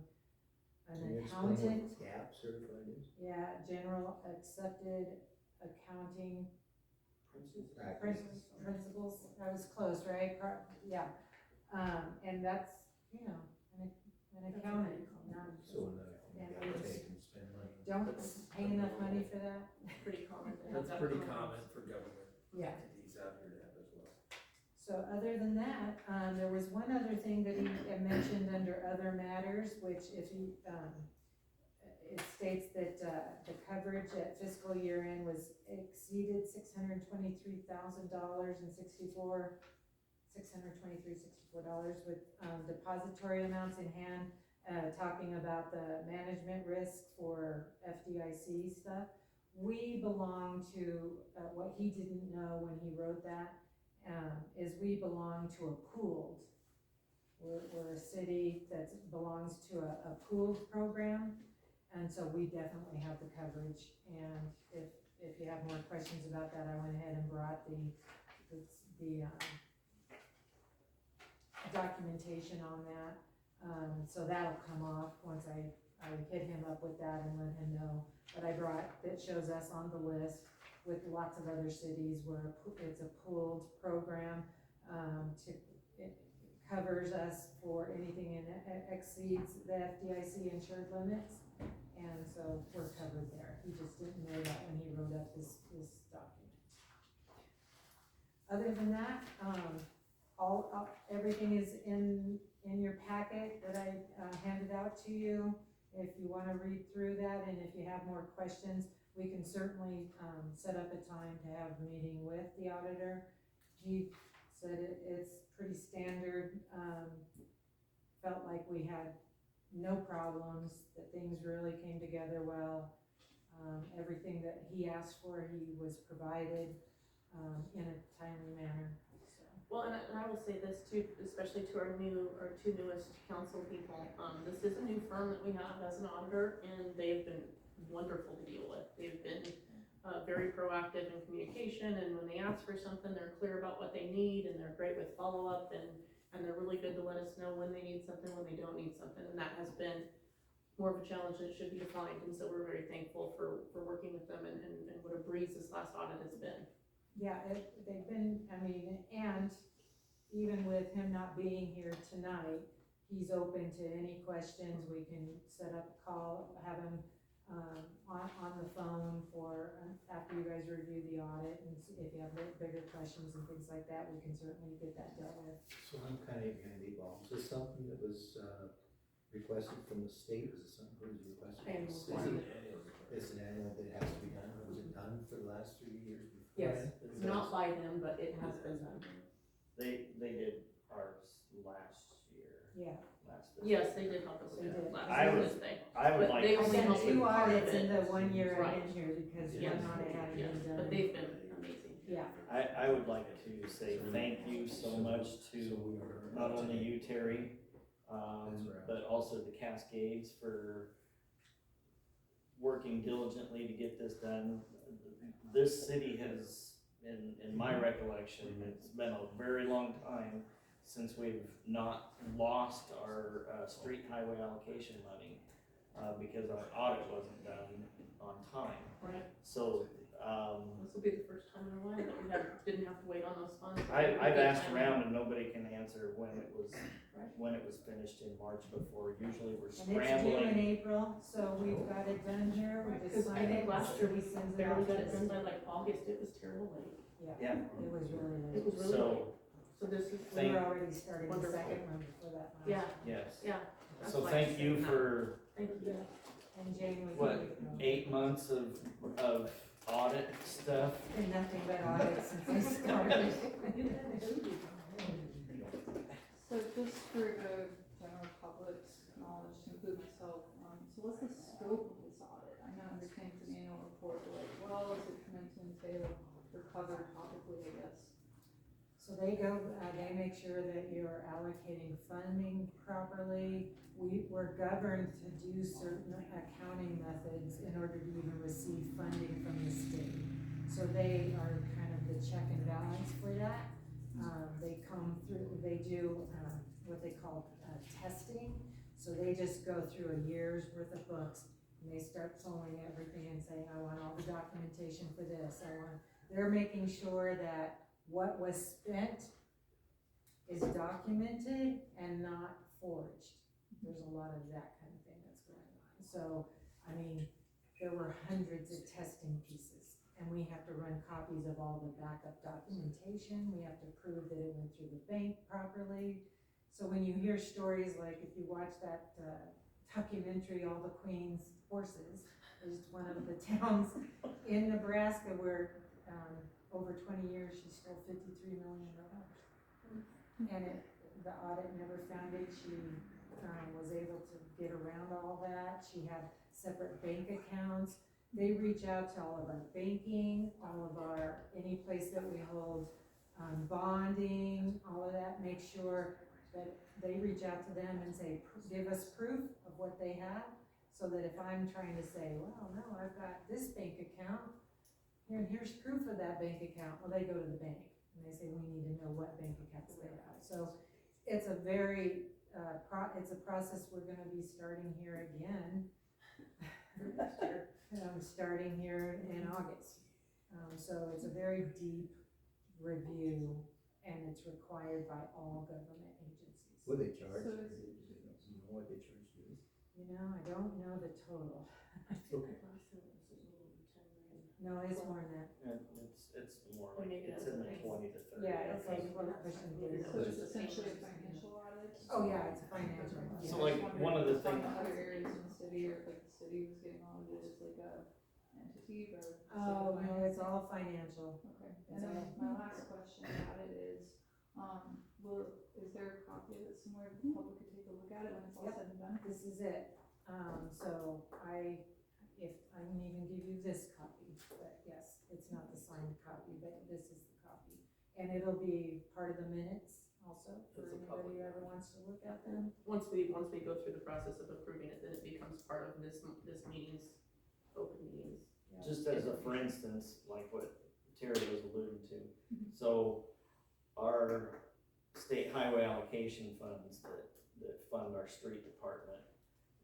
Can you explain accountant, what GAP certified is? yeah, general accepted accounting Practices. principles, I was close, right? Yeah, and that's, an accountant, So Yeah, now, we they just- can spend money. don't pay enough money for that. Pretty common. to have That's that pretty kind of- common for government Yeah. entities out here to have as well. So other than that, there was one other thing that he had mentioned under other matters, which if he, it states that, the coverage at fiscal year end was exceeded $623,000 and $623.64 with, depository amounts in hand, talking about the management risk for FDIC stuff. We belong to, what he didn't know when he wrote that, is we belong to a pooled. We're a city that belongs to a pooled program, and so we definitely have the coverage. And if you have more questions about that, I went ahead and brought the documentation on that. So that'll come off once I hit him up with that and let him know. But I brought, that shows us on the list with lots of other cities where it's a pooled program. It covers us for anything exceeds the FDIC insured limits. And so we're covered there. He just didn't know that when he wrote up this document. Other than that, everything is in your packet that I handed out to you. If you wanna read through that, and if you have more questions, we can certainly set up a time to have a meeting with the auditor. He said it's pretty standard, felt like we had no problems, that things really came together well. Everything that he asked for, he was provided, in a timely manner, so. Well, and I will say this too, especially to our two newest council people, this is a new firm that we have as an auditor, and they've been wonderful to deal with. They've been very proactive in communication, and when they ask for something, they're clear about what they need, and they're great with follow-up, and they're really good to let us know when they need something, when they don't need something, and that has been more of a challenge than it should be defined, and so we're very thankful for working with them, and what a breeze this last audit has been. Yeah, they've been, I mean, and even with him not being here tonight, he's open to any questions. We can set up a call, have him, on the phone for, after you guys review the audit, and if you have bigger questions and things like that, we can certainly get that dealt with. So I'm kind of handy, Bob. Is this something that was, requested from the state? Was it something that was requested from the city? It's an annual that has to be done. Was it done for the last 3 years before? Yes, it's not by them, but it has been done. They did ours last year. Yeah. Last fiscal Yes, they did help us They with did. that last I would- Thursday. I would But like they to I only sent help see, with 2 part of audits in it. the 1 year I've Right. been here, because Yes. one audit hadn't Yes, been done. but they've been amazing. Yeah, I would like to say thank you so much to not only you, Terry, but also the Cascades for working diligently to get this done. This city has, in my recollection, it's been a very long time since we've not lost our street highway allocation money because our audit wasn't done on time. Right. So This will be the first time in a while that we didn't have to wait on those funds. I've asked around and nobody can answer when it was finished in March before. Usually we're and it's due in scrambling. April, so we've got it done here, we just Because I signed it, think last year we sends it barely off got to it the- done by like August, it was terrible late. Yeah. It was really It late. was really late. So, So this is, We thank- were already starting the Wonderful. second one before that. last yeah, year. yes. yeah. That's So why I thank said you no. for Thank you. And Jane was. What, 8 months of audit stuff. Been nothing but audits since I started. So just for the general public's knowledge, to include myself, so what's the scope of this audit? I know understanding it's an annual report, but like, what all is it meant to entail or cover topically, I guess? So they go, they make sure that you're allocating funding properly. We're governed to do certain accounting methods in order to even receive funding from the state. So they are kind of the check and balance for that. They come through, they do what they call testing. So they just go through a year's worth of books, and they start pulling everything and saying, I want all the documentation for this. They're making sure that what was spent is documented and not forged. There's a lot of that kind of thing that's going on. So, I mean, there were hundreds of testing pieces, and we have to run copies of all the backup documentation. We have to prove that it went through the bank properly. So when you hear stories like, if you watch that documentary, All the Queen's Horses, there's one of the towns in Nebraska where over 20 years she stole $53 million. And the audit never found it. She was able to get around all that. She had separate bank accounts. They reach out to all of our banking, any place that we hold bonding, all of that, make sure that they reach out to them and say, give us proof of what they have, so that if I'm trying to say, well, no, I've got this bank account, here's proof of that bank account, well, they go to the bank, and they say, we need to know what bank accounts they have. So it's a very, it's a process we're gonna be starting here again, starting here in August. So it's a very deep review, and it's required by all government agencies. What do they charge? So Do you know what they charge you? You know, I don't know the total. Okay. No, it's more than that. It's more Or like, maybe it's that's in the nice. 20 to 30. Yeah, it's like what pushing gears. So it's essentially a financial audit? Oh, yeah, it's a financial. So yeah. like, one of the Find things, other areas in the city, or if like the city was getting audited as like a entity, or? Oh, no, it's all financial. Okay, and then my last question about it is, Is there a copy of it somewhere the public could take a look at it when it's all Yep. said and done? This is it. So if I can even give you this copy, but yes, it's not the signed copy, but this is the copy. And it'll be part of the minutes also for It's a anybody public who ever wants to look at them. Once we go through the process of approving it, then it becomes part of this meeting's, open meetings. Yeah. Just as a for instance, like what Terry was alluding to. Mhm. So our state highway allocation funds that fund our street department,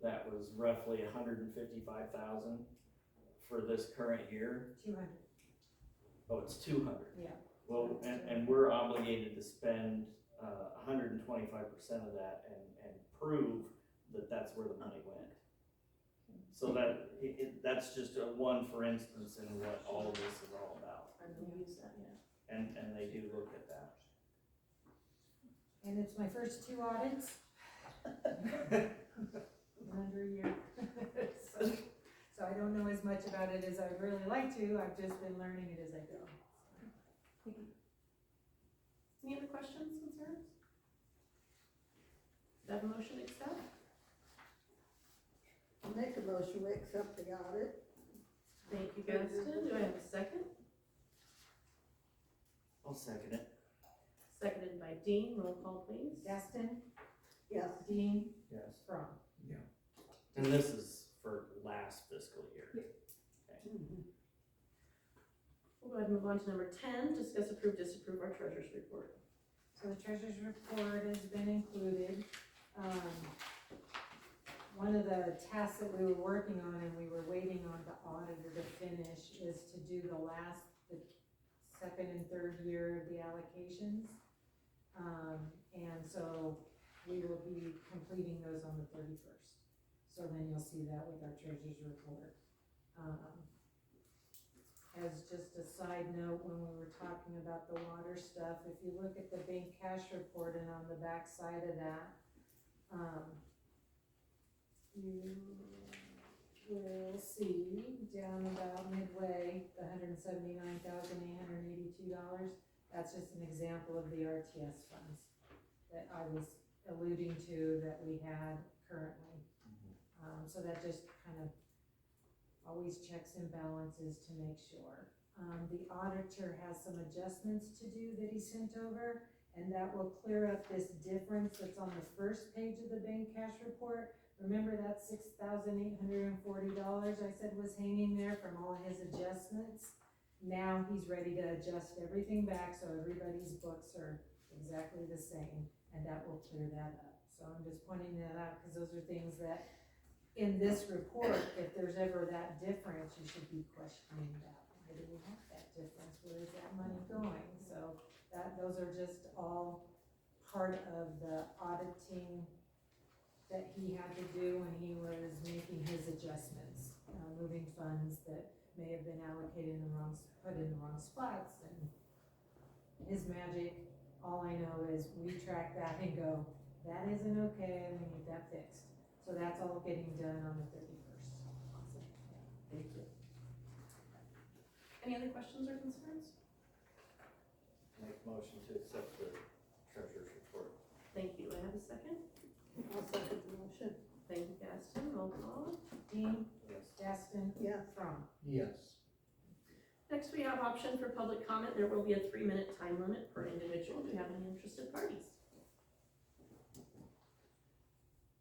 that was roughly 155,000 for this current year. 200, Oh, it's 200. yeah. Well, and we're obligated to spend 125% of that and prove that that's where the money went. So that, that's just one for instance in what all of this is all about. I know we use that, yeah. And they do look at that. And it's my first 2 audits. In under a year. So I don't know as much about it as I'd really like to, I've just been learning it as I go. Any other questions, concerns? Do I have a motion to accept? I'll make a motion, we accept the audit. Thank you, Gaston. Do I have a second? I'll second it. Seconded by Dean. Roll call, please. Gaston, Yes, Dean, Yes. From. And this is for last fiscal year. We'll go ahead and move on to number 10, discuss, approve, disapprove our treasurer's report. So the treasurer's report has been included. One of the tasks that we were working on and we were waiting on the auditor to finish is to do the second and third year of the allocations. And so we will be completing those on the 31st. So then you'll see that with our treasurer's report. As just a side note, when we were talking about the water stuff, if you look at the bank cash report and on the back side of that, you will see down about midway, the $179,882. That's just an example of the RTS funds that I was alluding to that we had currently. So that just kind of always checks and balances to make sure. The auditor has some adjustments to do that he sent over, and that will clear up this difference that's on the first page of the bank cash report. Remember that $6,840 I said was hanging there from all his adjustments? Now he's ready to adjust everything back so everybody's books are exactly the same, and that will clear that up. So I'm just pointing that out because those are things that in this report, if there's ever that difference, you should be questioning that. Why do we have that difference? Where is that money going? So those are just all part of the auditing that he had to do when he was making his adjustments, moving funds that may have been allocated put in the wrong spots, and his magic, all I know is we track that and go, that isn't okay, we need that fixed. So that's all getting done on the 31st. Awesome. Thank you. Any other questions or concerns? Make motion to accept the treasurer's report. Thank you. I have a second. I'll second the motion. Thank you, Gaston. Roll call. Dean, Yes. Gaston, Yes, From. Yes. Next, we have option for public comment. There will be a 3-minute time limit per individual. Do you have any interested parties?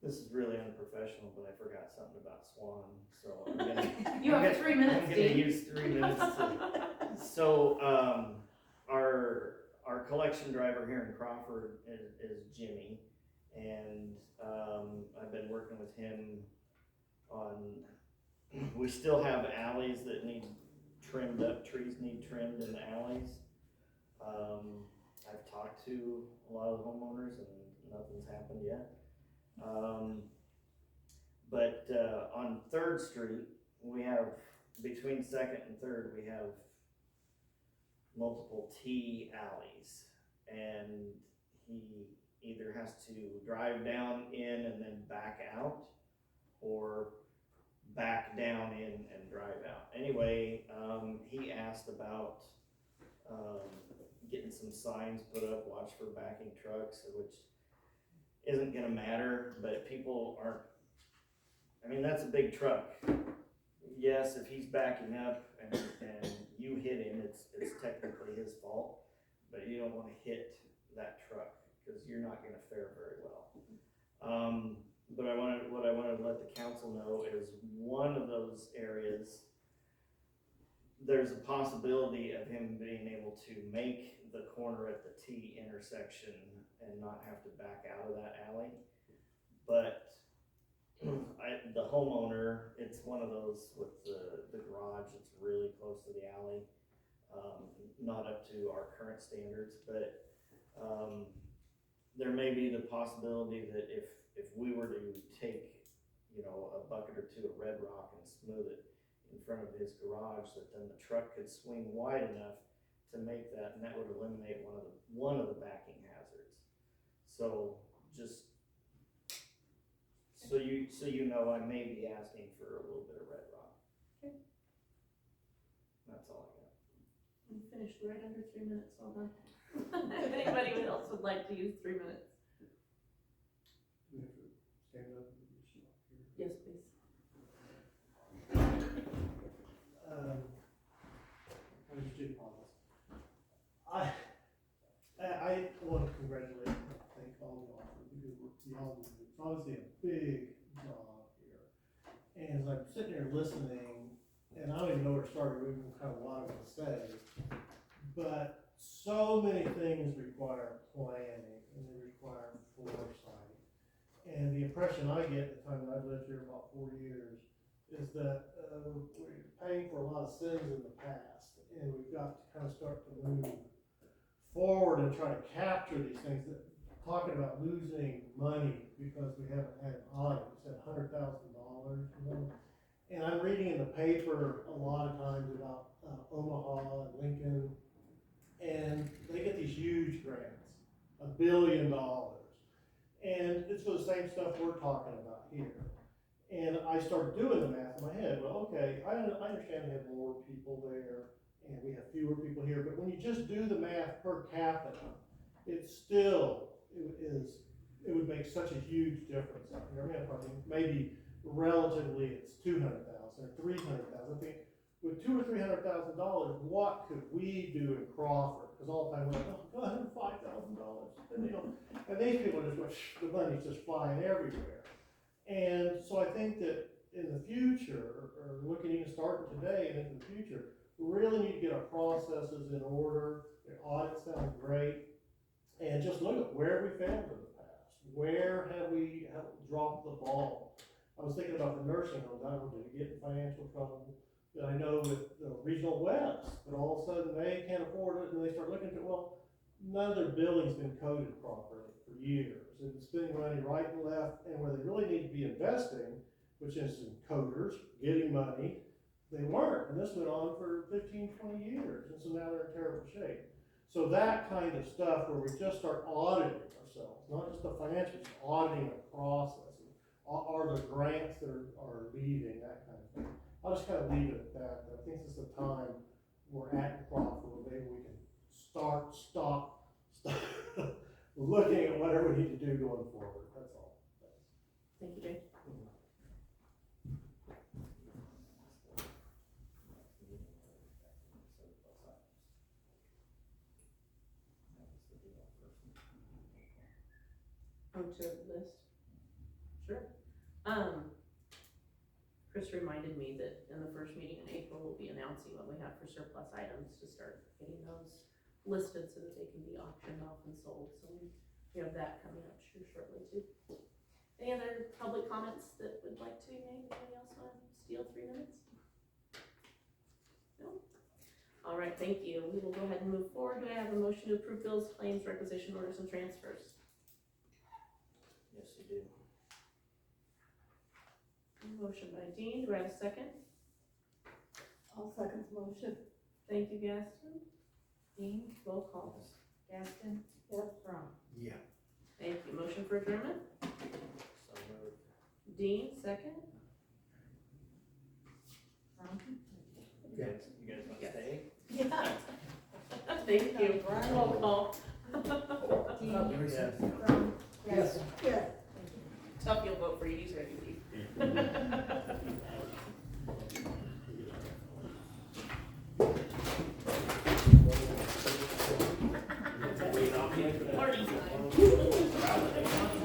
This is really unprofessional, but I forgot something about Swan, so I'm gonna. You have 3 minutes, I'm gonna Dean. use 3 minutes to. So, our collection driver here in Crawford is Jimmy, and, I've been working with him on, we still have alleys that need trimmed up, trees need trimmed in the alleys. I've talked to a lot of the homeowners and nothing's happened yet. But on 3rd Street, we have, between 2nd and 3rd, we have multiple T alleys. And he either has to drive down in and then back out, or back down in and drive out. Anyway, he asked about getting some signs put up, watch for backing trucks, which isn't gonna matter, but people aren't, I mean, that's a big truck. Yes, if he's backing up and you hit him, it's technically his fault, but you don't wanna hit that truck, cause you're not gonna fare very well. But what I wanted to let the council know is one of those areas, there's a possibility of him being able to make the corner at the T intersection and not have to back out of that alley. But the homeowner, it's one of those with the garage, it's really close to the alley. Not up to our current standards, but there may be the possibility that if we were to take, a bucket or two of red rock and smooth it in front of his garage, that then the truck could swing wide enough to make that, and that would eliminate one of the backing hazards. So just so you know, I may be asking for a little bit of red rock. Okay. That's all I got. We finished right under 3 minutes, well done. If anybody else would like to use 3 minutes. We have to stand up and do some up here. Yes, please. I'm just doing all this. I want to congratulate and thank all of y'all for the good work y'all do. It's obviously a big job here. And as I'm sitting here listening, and I don't even know where to start, or even kind of what I'm gonna say, but so many things require planning and they require foresight. And the impression I get at the time that I've lived here about 4 years is that we're paying for a lot of sins in the past, and we've got to kind of start to move forward and try to capture these things. That talking about losing money because we haven't had an audit, we said $100,000, And I'm reading in the paper a lot of times about Omaha and Lincoln, and they get these huge grants, $1 billion. And it's for the same stuff we're talking about here. And I started doing the math in my head. Well, okay, I understand we have more people there and we have fewer people here, but when you just do the math per capita, it would make such a huge difference out here. I mean, maybe relatively it's 200,000 or 300,000. I think with $200,000 or $300,000, what could we do in Crawford? Because all the time we're like, oh, $5,000. And these people just go, the money's just flying everywhere. And so I think that in the future, or looking even starting today and into the future, we really need to get our processes in order. The audit sounds great. And just look at where we failed in the past. Where have we dropped the ball? I was thinking about the nursing homes. I don't know, did we get in financial trouble? That I know with the regional West, but all of a sudden they can't afford it and they start looking at, well, none of their building's been coded properly for years. And it's spending money right and left, and where they really need to be investing, which is in coders, getting money, they weren't. And this went on for 15, 20 years. And so now they're in terrible shape. So that kind of stuff where we just start auditing ourselves, not just the financials, auditing the processes, are the grants that are leaving, that kind of thing. I'll just kind of leave it at that. I think this is the time we're at Crawford where maybe we can stop looking at whatever we need to do going forward. That's all. Thank you, Jay. Oh, to list? Sure. Chris reminded me that in the first meeting in April, we'll be announcing what we have for surplus items to start getting those listed so that they can be auctioned off and sold. So we have that coming up shortly too. Any other public comments that would like to be made? Anybody else want to steal 3 minutes? No? All right, thank you. We will go ahead and move forward. Do I have a motion to approve bills, claims, requisition orders, and transfers? Yes, you do. Motion by Dean. Do I have a second? I'll second the motion. Thank you, Gaston. Dean, Roll call. Gaston, Yes. Ron. Yeah. Thank you. Motion for adjournment? So moved. Dean, second. Ron? You guys want to Yes. stay? Yeah. Thank you. Roll call. Yes. Yes. Yeah. Tough, you'll vote for you, he's ready to leave. Party time.